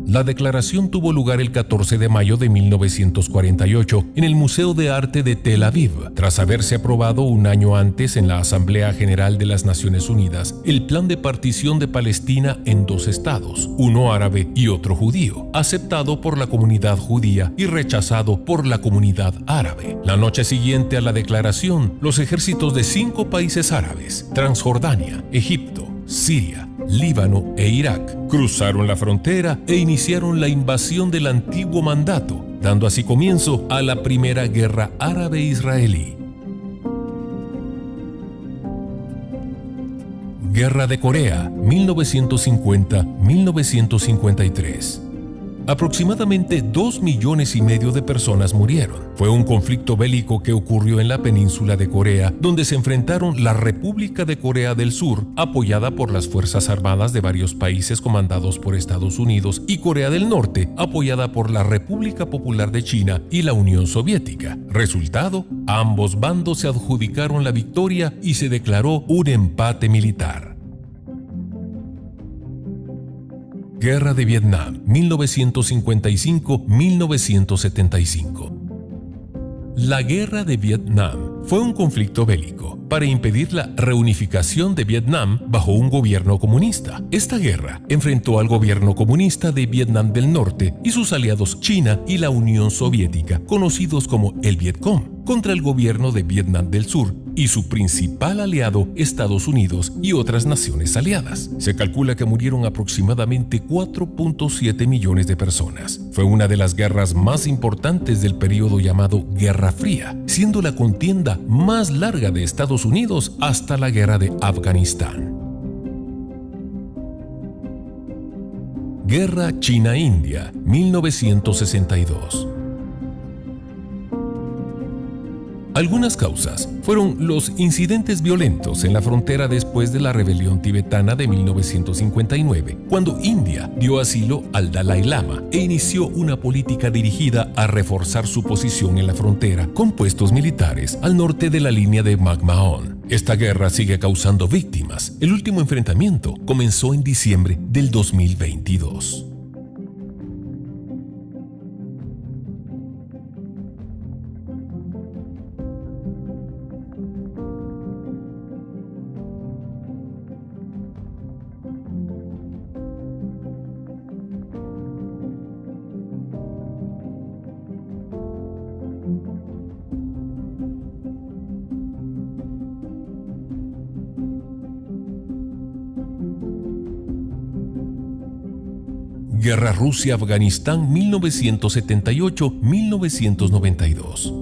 La declaración tuvo lugar el 14 de mayo de 1948 en el Museo de Arte de Tel Aviv, tras haberse aprobado un año antes en la Asamblea General de las Naciones Unidas el plan de partición de Palestina en 2 estados, uno árabe y otro judío, aceptado por la comunidad judía y rechazado por la comunidad árabe. La noche siguiente a la declaración, los ejércitos de 5 países árabes, Transjordania, Egipto, Siria, Líbano e Irak, cruzaron la frontera e iniciaron la invasión del antiguo mandato, dando así comienzo a la primera guerra árabe-israelí. Guerra de Corea, 1950-1953. Aproximadamente 2,5 millones de personas murieron. Fue un conflicto bélico que ocurrió en la península de Corea, donde se enfrentaron la República de Corea del Sur, apoyada por las Fuerzas Armadas de varios países comandados por Estados Unidos, y Corea del Norte, apoyada por la República Popular de China y la Unión Soviética. Resultado, ambos bandos se adjudicaron la victoria y se declaró un empate militar. Guerra de Vietnam, 1955-1975. La Guerra de Vietnam fue un conflicto bélico para impedir la reunificación de Vietnam bajo un gobierno comunista. Esta guerra enfrentó al gobierno comunista de Vietnam del Norte y sus aliados China y la Unión Soviética, conocidos como el Vietcong, contra el gobierno de Vietnam del Sur y su principal aliado, Estados Unidos y otras naciones aliadas. Se calcula que murieron aproximadamente 4,7 millones de personas. Fue una de las guerras más importantes del periodo llamado Guerra Fría, siendo la contienda más larga de Estados Unidos hasta la Guerra de Afganistán. Guerra China-India, 1962. Algunas causas fueron los incidentes violentos en la frontera después de la rebelión tibetana de 1959, cuando India dio asilo al Dalai Lama e inició una política dirigida a reforzar su posición en la frontera con puestos militares al norte de la línea de McMahon. Esta guerra sigue causando víctimas. El último enfrentamiento comenzó en diciembre del 2022. Guerra Rusia-Afganistán 1978-1992.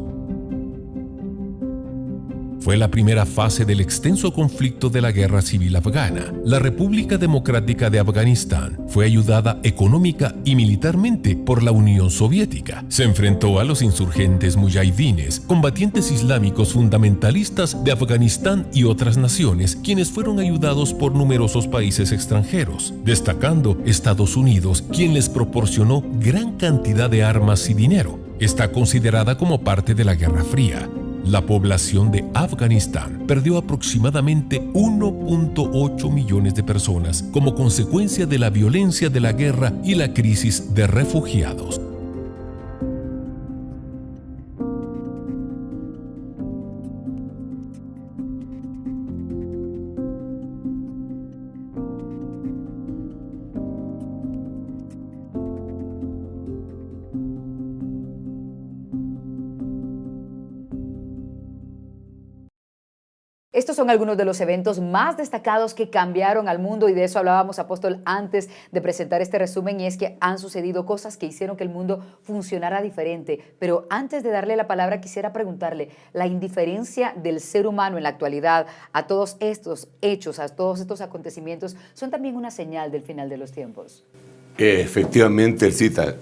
Fue la primera fase del extenso conflicto de la Guerra Civil Afgana. La República Democrática de Afganistán fue ayudada económica y militarmente por la Unión Soviética. Se enfrentó a los insurgentes mujahidines, combatientes islámicos fundamentalistas de Afganistán y otras naciones, quienes fueron ayudados por numerosos países extranjeros, destacando Estados Unidos, quien les proporcionó gran cantidad de armas y dinero. Está considerada como parte de la Guerra Fría. La población de Afganistán perdió aproximadamente 1,8 millones de personas como consecuencia de la violencia de la guerra y la crisis de refugiados. Estos son algunos de los eventos más destacados que cambiaron al mundo y de eso hablábamos, apóstol, antes de presentar este resumen, y es que han sucedido cosas que hicieron que el mundo funcionara diferente. Pero antes de darle la palabra quisiera preguntarle, la indiferencia del ser humano en la actualidad a todos estos hechos, a todos estos acontecimientos, son también una señal del final de los tiempos. Efectivamente, Elcita,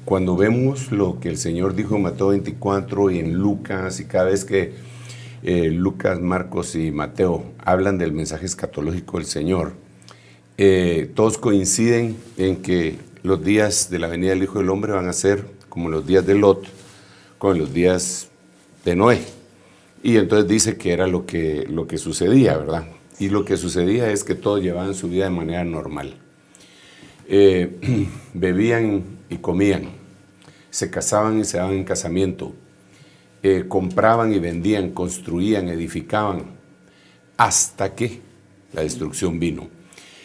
cuando vemos lo que el Señor dijo en Mateo 24 y en Lucas, y cada vez que Lucas, Marcos y Mateo hablan del mensaje escatológico del Señor, todos coinciden en que los días de la venida del Hijo del Hombre van a ser como los días de Lot, como los días de Noé. Y entonces dice que era lo que sucedía, ¿verdad? Y lo que sucedía es que todos llevaban su vida de manera normal. Bebían y comían, se casaban y se daban en casamiento, compraban y vendían, construían, edificaban, hasta que la destrucción vino.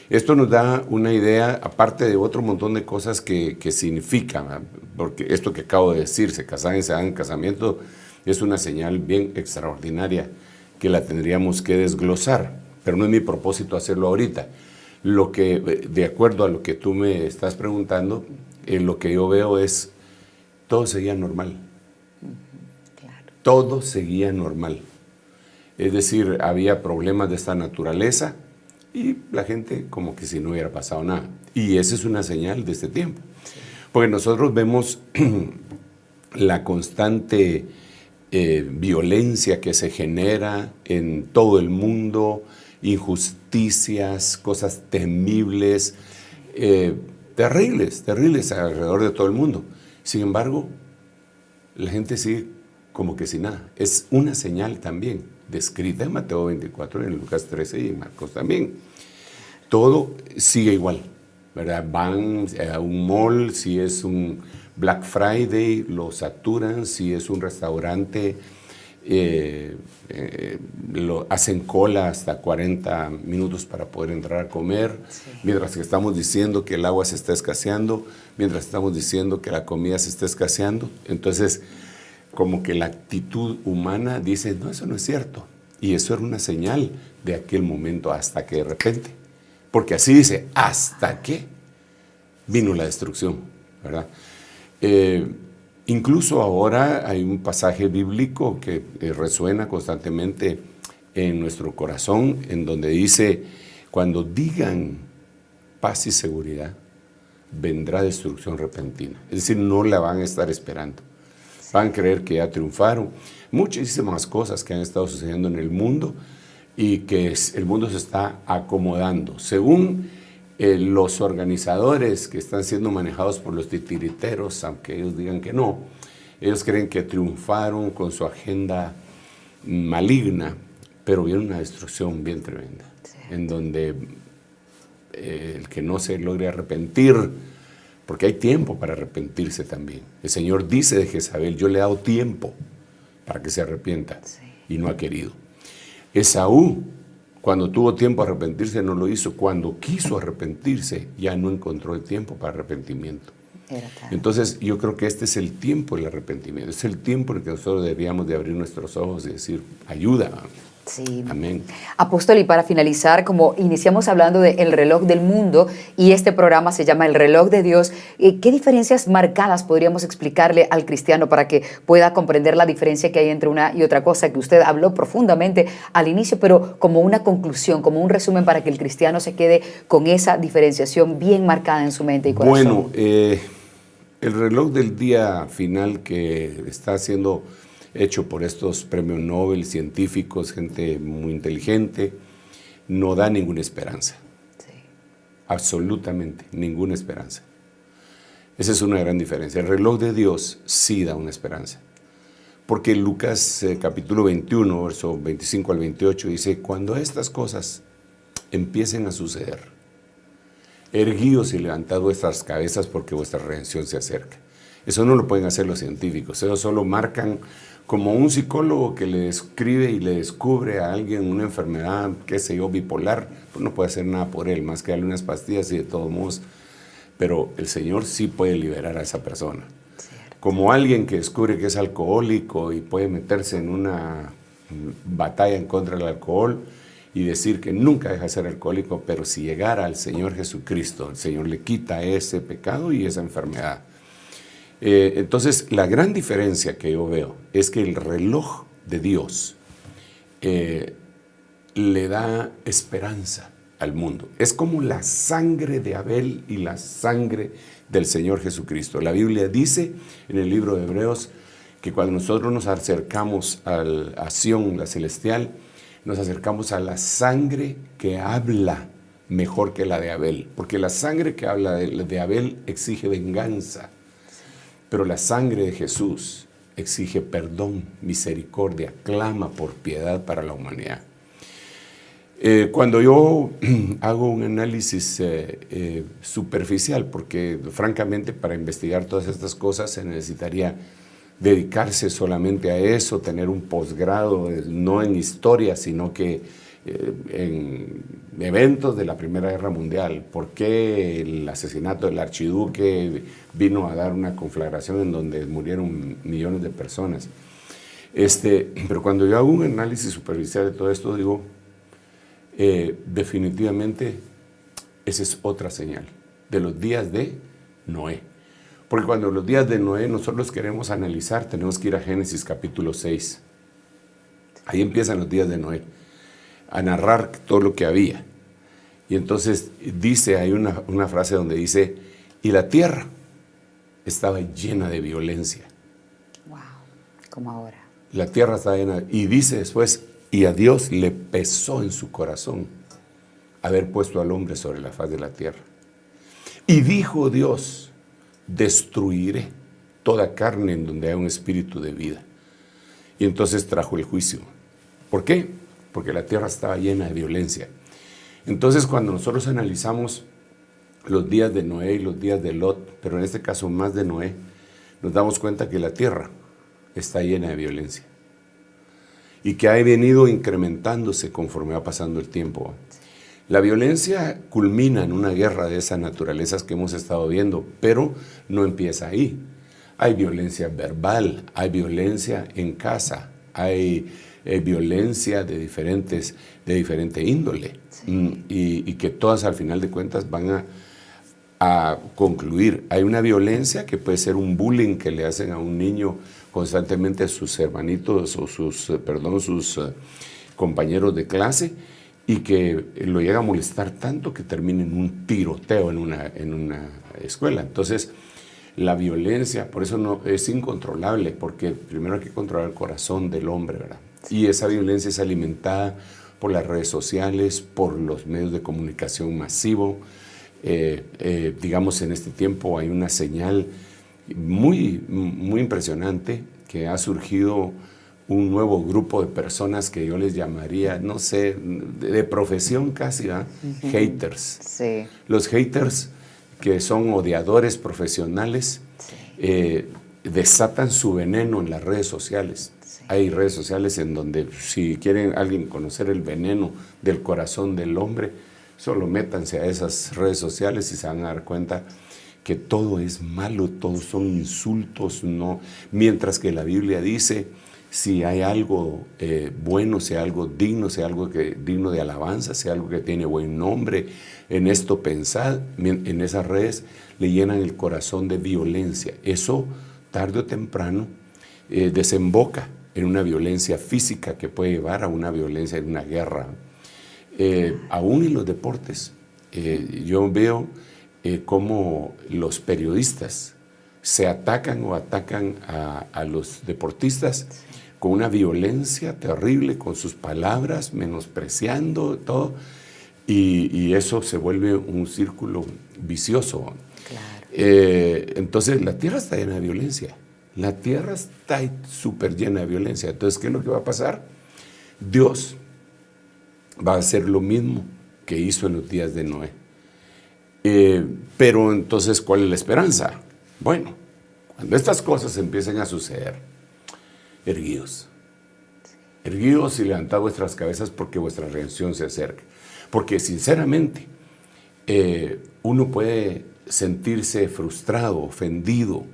Esto nos da una idea, aparte de otro montón de cosas que significan, porque esto que acabo de decir, se casaban y se daban en casamiento, es una señal bien extraordinaria que la tendríamos que desglosar, pero no es mi propósito hacerlo ahorita. Lo que, de acuerdo a lo que tú me estás preguntando, lo que yo veo es, todo seguía normal. Todo seguía normal. Es decir, había problemas de esta naturaleza y la gente como que si no hubiera pasado nada. Y esa es una señal de este tiempo. Porque nosotros vemos la constante violencia que se genera en todo el mundo, injusticias, cosas temibles, terribles alrededor de todo el mundo. Sin embargo, la gente sigue como que sin nada. Es una señal también, descrita en Mateo 24, en Lucas 13 y en Marcos también. Todo sigue igual, ¿verdad? Van a un mall, si es un Black Friday, lo saturan, si es un restaurante, lo hacen cola hasta 40 minutos para poder entrar a comer, mientras que estamos diciendo que el agua se está escaseando, mientras estamos diciendo que la comida se está escaseando. Entonces, como que la actitud humana dice, no, eso no es cierto. Y eso era una señal de aquel momento hasta que de repente, porque así dice, hasta que vino la destrucción, ¿verdad? Incluso ahora hay un pasaje bíblico que resuena constantemente en nuestro corazón, en donde dice, cuando digan paz y seguridad, vendrá destrucción repentina. Es decir, no la van a estar esperando. Van a creer que ya triunfaron. Muchísimas cosas que han estado sucediendo en el mundo y que el mundo se está acomodando. Según los organizadores que están siendo manejados por los titiriteros, aunque ellos digan que no, ellos creen que triunfaron con su agenda maligna, pero viene una destrucción bien tremenda, en donde el que no se logre arrepentir, porque hay tiempo para arrepentirse también. El Señor dice de Jezabel, yo le he dado tiempo para que se arrepienta, y no ha querido. Esaú, cuando tuvo tiempo de arrepentirse, no lo hizo. Cuando quiso arrepentirse, ya no encontró el tiempo para arrepentimiento. Entonces, yo creo que este es el tiempo del arrepentimiento. Es el tiempo en el que nosotros deberíamos de abrir nuestros ojos y decir, ayuda. Sí. Amén. Apóstol, y para finalizar, como iniciamos hablando del reloj del mundo y este programa se llama El Reloj de Dios, ¿qué diferencias marcadas podríamos explicarle al cristiano para que pueda comprender la diferencia que hay entre una y otra cosa, que usted habló profundamente al inicio, pero como una conclusión, como un resumen para que el cristiano se quede con esa diferenciación bien marcada en su mente y corazón? Bueno, el reloj del día final que está siendo hecho por estos premios Nobel, científicos, gente muy inteligente, no da ninguna esperanza. Sí. Absolutamente ninguna esperanza. Esa es una gran diferencia. El reloj de Dios sí da una esperanza. Porque Lucas capítulo 21, verso 25 al 28 dice, cuando estas cosas empiecen a suceder, erguíos y levantad vuestras cabezas porque vuestra redención se acerca. Eso no lo pueden hacer los científicos, ellos solo marcan como un psicólogo que le describe y le descubre a alguien una enfermedad, qué sé yo, bipolar, pues no puede hacer nada por él, más que darle unas pastillas y de todos modos, pero el Señor sí puede liberar a esa persona. Cierto. Como alguien que descubre que es alcohólico y puede meterse en una batalla en contra del alcohol y decir que nunca deja de ser alcohólico, pero si llegara al Señor Jesucristo, el Señor le quita ese pecado y esa enfermedad. Entonces, la gran diferencia que yo veo es que el reloj de Dios le da esperanza al mundo. Es como la sangre de Abel y la sangre del Señor Jesucristo. La Biblia dice en el libro de Hebreos que cuando nosotros nos acercamos a Sión, la celestial, nos acercamos a la sangre que habla mejor que la de Abel, porque la sangre que habla de Abel exige venganza, pero la sangre de Jesús exige perdón, misericordia, clama por piedad para la humanidad. Cuando yo hago un análisis superficial, porque francamente para investigar todas estas cosas se necesitaría dedicarse solamente a eso, tener un posgrado, no en historia, sino que en eventos de la Primera Guerra Mundial. ¿Por qué el asesinato del archiduque vino a dar una conflagración en donde murieron millones de personas? Pero cuando yo hago un análisis superficial de todo esto, digo, definitivamente esa es otra señal de los días de Noé. Porque cuando los días de Noé nosotros queremos analizar, tenemos que ir a Génesis capítulo 6. Ahí empiezan los días de Noé, a narrar todo lo que había. Y entonces dice, hay una frase donde dice, y la tierra estaba llena de violencia. Wow, como ahora. La tierra estaba llena, y dice después, y a Dios le pesó en su corazón haber puesto al hombre sobre la faz de la tierra. Y dijo Dios, destruiré toda carne en donde haya un espíritu de vida. Y entonces trajo el juicio. ¿Por qué? Porque la tierra estaba llena de violencia. Entonces, cuando nosotros analizamos los días de Noé y los días de Lot, pero en este caso más de Noé, nos damos cuenta que la tierra está llena de violencia y que ha venido incrementándose conforme va pasando el tiempo. La violencia culmina en una guerra de esas naturalezas que hemos estado viendo, pero no empieza ahí. Hay violencia verbal, hay violencia en casa, hay violencia de diferente índole, sí. Y que todas al final de cuentas van a concluir. Hay una violencia que puede ser un bullying que le hacen a un niño constantemente a sus hermanitos o sus compañeros de clase, y que lo llega a molestar tanto que termina en un tiroteo en una escuela. Entonces, la violencia, por eso no es incontrolable, porque primero hay que controlar el corazón del hombre, ¿verdad? Y esa violencia es alimentada por las redes sociales, por los medios de comunicación masivo. Digamos, en este tiempo hay una señal muy, muy impresionante que ha surgido un nuevo grupo de personas que yo les llamaría, no sé, de profesión casi, ¿verdad? Haters. Sí. Los haters, que son odiadores profesionales, sí. Desatan su veneno en las redes sociales. Sí. Hay redes sociales en donde si quieren alguien conocer el veneno del corazón del hombre, solo métanse a esas redes sociales y se van a dar cuenta que todo es malo, todos son insultos, no. Mientras que la Biblia dice, si hay algo bueno, si hay algo digno, si hay algo digno de alabanza, si hay algo que tiene buen nombre, en esto pensad, en esas redes le llenan el corazón de violencia. Eso, tarde o temprano, desemboca en una violencia física que puede llevar a una violencia en una guerra. Aún en los deportes, yo veo cómo los periodistas se atacan a los deportistas con una violencia terrible, con sus palabras, menospreciando todo, y eso se vuelve un círculo vicioso. Claro. Entonces la tierra está llena de violencia, la tierra está súper llena de violencia. Entonces, ¿qué es lo que va a pasar? Dios va a hacer lo mismo que hizo en los días de Noé. Pero entonces, ¿cuál es la esperanza? Bueno, cuando estas cosas empiecen a suceder, erguíos y levantad vuestras cabezas porque vuestra redención se acerca. Porque sinceramente, uno puede sentirse frustrado, ofendido,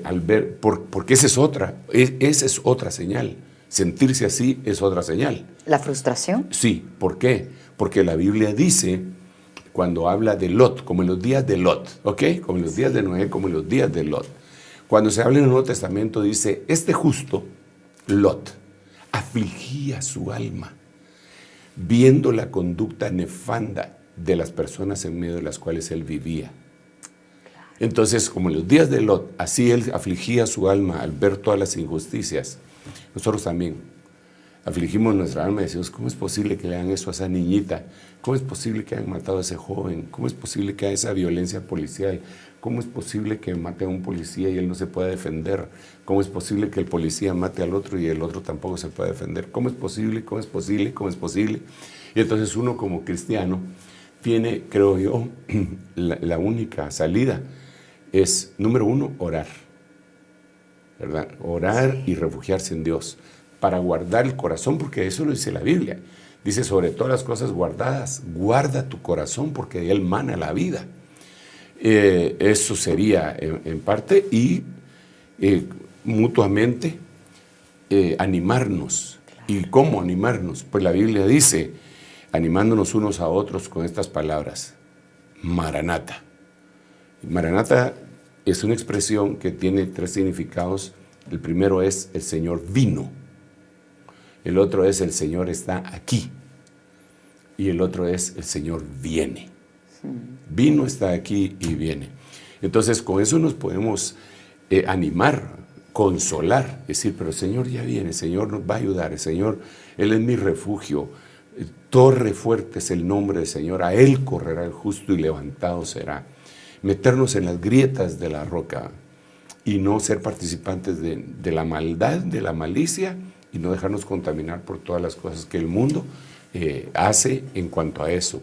al ver, porque esa es otra señal. Sentirse así es otra señal. ¿La frustración? Sí, ¿por qué? Porque la Biblia dice, cuando habla de Lot, como en los días de Lot, ¿ok? Como en los días de Noé, como en los días de Lot. Cuando se habla en el Nuevo Testamento dice, este justo, Lot, afligía su alma, viendo la conducta nefanda de las personas en medio de las cuales él vivía. Entonces, como en los días de Lot, así él afligía su alma al ver todas las injusticias. Nosotros también afligimos nuestra alma y decimos, ¿cómo es posible que le hagan eso a esa niñita? ¿Cómo es posible que hayan matado a ese joven? ¿Cómo es posible que haya esa violencia policial? ¿Cómo es posible que mate a un policía y él no se pueda defender? ¿Cómo es posible que el policía mate al otro y el otro tampoco se pueda defender? ¿Cómo es posible? ¿Cómo es posible? ¿Cómo es posible? Y entonces uno como cristiano tiene, creo yo, la única salida es, número uno, orar, ¿verdad? Orar y refugiarse en Dios para guardar el corazón, porque eso lo dice la Biblia. Dice, sobre todas las cosas guardadas, guarda tu corazón porque de él mana la vida. Eso sería en parte, y mutuamente animarnos. ¿Y cómo animarnos? Pues la Biblia dice, animándonos unos a otros con estas palabras, Maranata. Maranata es una expresión que tiene tres significados. El primero es el Señor vino. El otro es el Señor está aquí. Y el otro es el Señor viene. Vino, está aquí y viene. Entonces con eso nos podemos animar, consolar, decir, pero el Señor ya viene, el Señor nos va a ayudar, el Señor, Él es mi refugio, torre fuerte es el nombre del Señor, a Él correrá el justo y levantado será. Meternos en las grietas de la roca y no ser participantes de la maldad, de la malicia, y no dejarnos contaminar por todas las cosas que el mundo hace en cuanto a eso.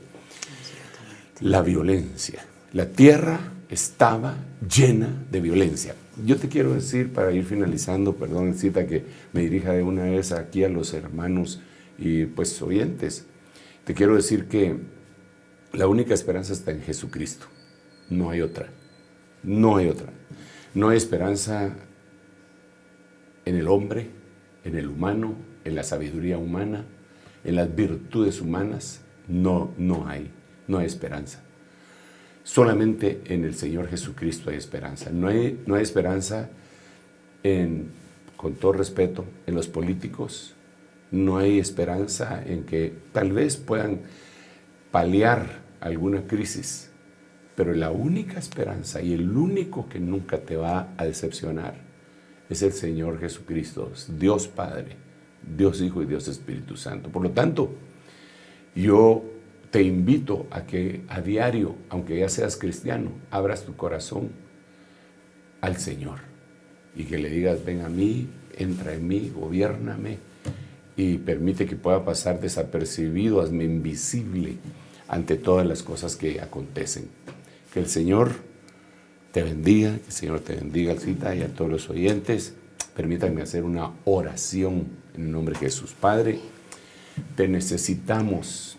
La violencia. La tierra estaba llena de violencia. Yo te quiero decir, para ir finalizando, perdón, cita que me dirija de una vez aquí a los hermanos y pues oyentes, te quiero decir que la única esperanza está en Jesucristo. No hay otra. No hay otra. No hay esperanza en el hombre, en el humano, en la sabiduría humana, en las virtudes humanas. No hay esperanza. Solamente en el Señor Jesucristo hay esperanza. No hay esperanza con todo respeto, en los políticos. No hay esperanza en que tal vez puedan paliar alguna crisis. Pero la única esperanza y el único que nunca te va a decepcionar es el Señor Jesucristo, Dios Padre, Dios Hijo y Dios Espíritu Santo. Por lo tanto, yo te invito a que a diario, aunque ya seas cristiano, abras tu corazón al Señor y que le digas, ven a mí, entra en mí, gobiérname y permite que pueda pasar desapercibido, hazme invisible ante todas las cosas que acontecen. Que el Señor te bendiga, que el Señor te bendiga, Alcita, y a todos los oyentes. Permítanme hacer una oración en el nombre de Jesús. Padre, te necesitamos,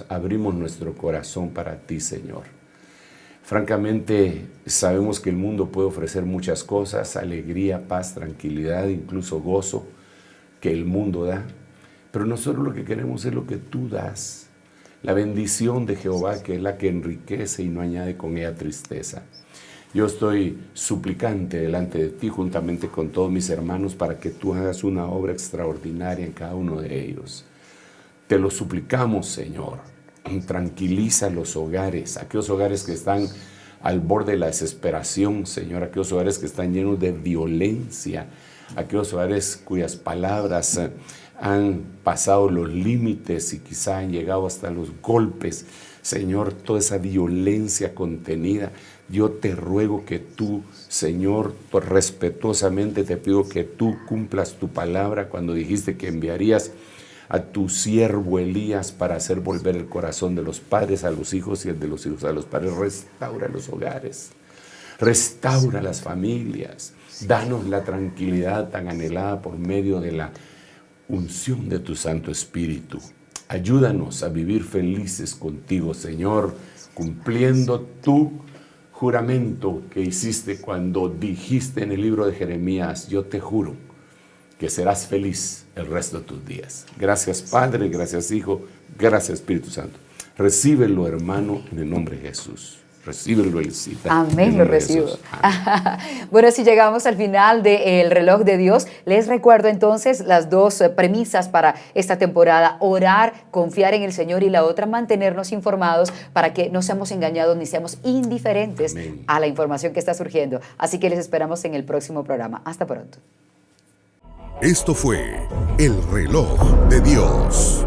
abrimos nuestro corazón para ti, Señor. Francamente, sabemos que el mundo puede ofrecer muchas cosas, alegría, paz, tranquilidad, incluso gozo que el mundo da, pero nosotros lo que queremos es lo que tú das. La bendición de Jehová, que es la que enriquece y no añade con ella tristeza. Yo estoy suplicante delante de ti, juntamente con todos mis hermanos, para que tú hagas una obra extraordinaria en cada uno de ellos. Te lo suplicamos, Señor. Tranquiliza los hogares, aquellos hogares que están al borde de la desesperación, Señor, aquellos hogares que están llenos de violencia, aquellos hogares cuyas palabras han pasado los límites y quizá han llegado hasta los golpes. Señor, toda esa violencia contenida, yo te ruego que tú, Señor, respetuosamente te pido que tú cumplas tu palabra cuando dijiste que enviarías a tu siervo Elías para hacer volver el corazón de los padres a los hijos y el de los hijos a los padres. Restaura los hogares, restaura las familias, danos la tranquilidad tan anhelada por medio de la unción de tu Santo Espíritu. Ayúdanos a vivir felices contigo, Señor, cumpliendo tu juramento que hiciste cuando dijiste en el libro de Jeremías, yo te juro que serás feliz el resto de tus días. Gracias Padre, gracias Hijo, gracias Espíritu Santo. Recíbelo, hermano, en el nombre de Jesús. Recíbelo, Elisita. Amén, lo recibo. Bueno, si llegamos al final del reloj de Dios, les recuerdo entonces las dos premisas para esta temporada: orar, confiar en el Señor, y la otra, mantenernos informados para que no seamos engañados ni seamos indiferentes Amén. a la información que está surgiendo. Así que les esperamos en el próximo programa. Hasta pronto. Esto fue El Reloj de Dios.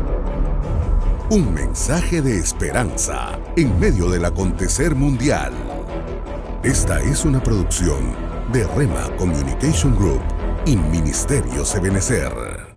Un mensaje de esperanza en medio del acontecer mundial. Esta es una producción de Rema Communication Group y Ministerios Ebenecer.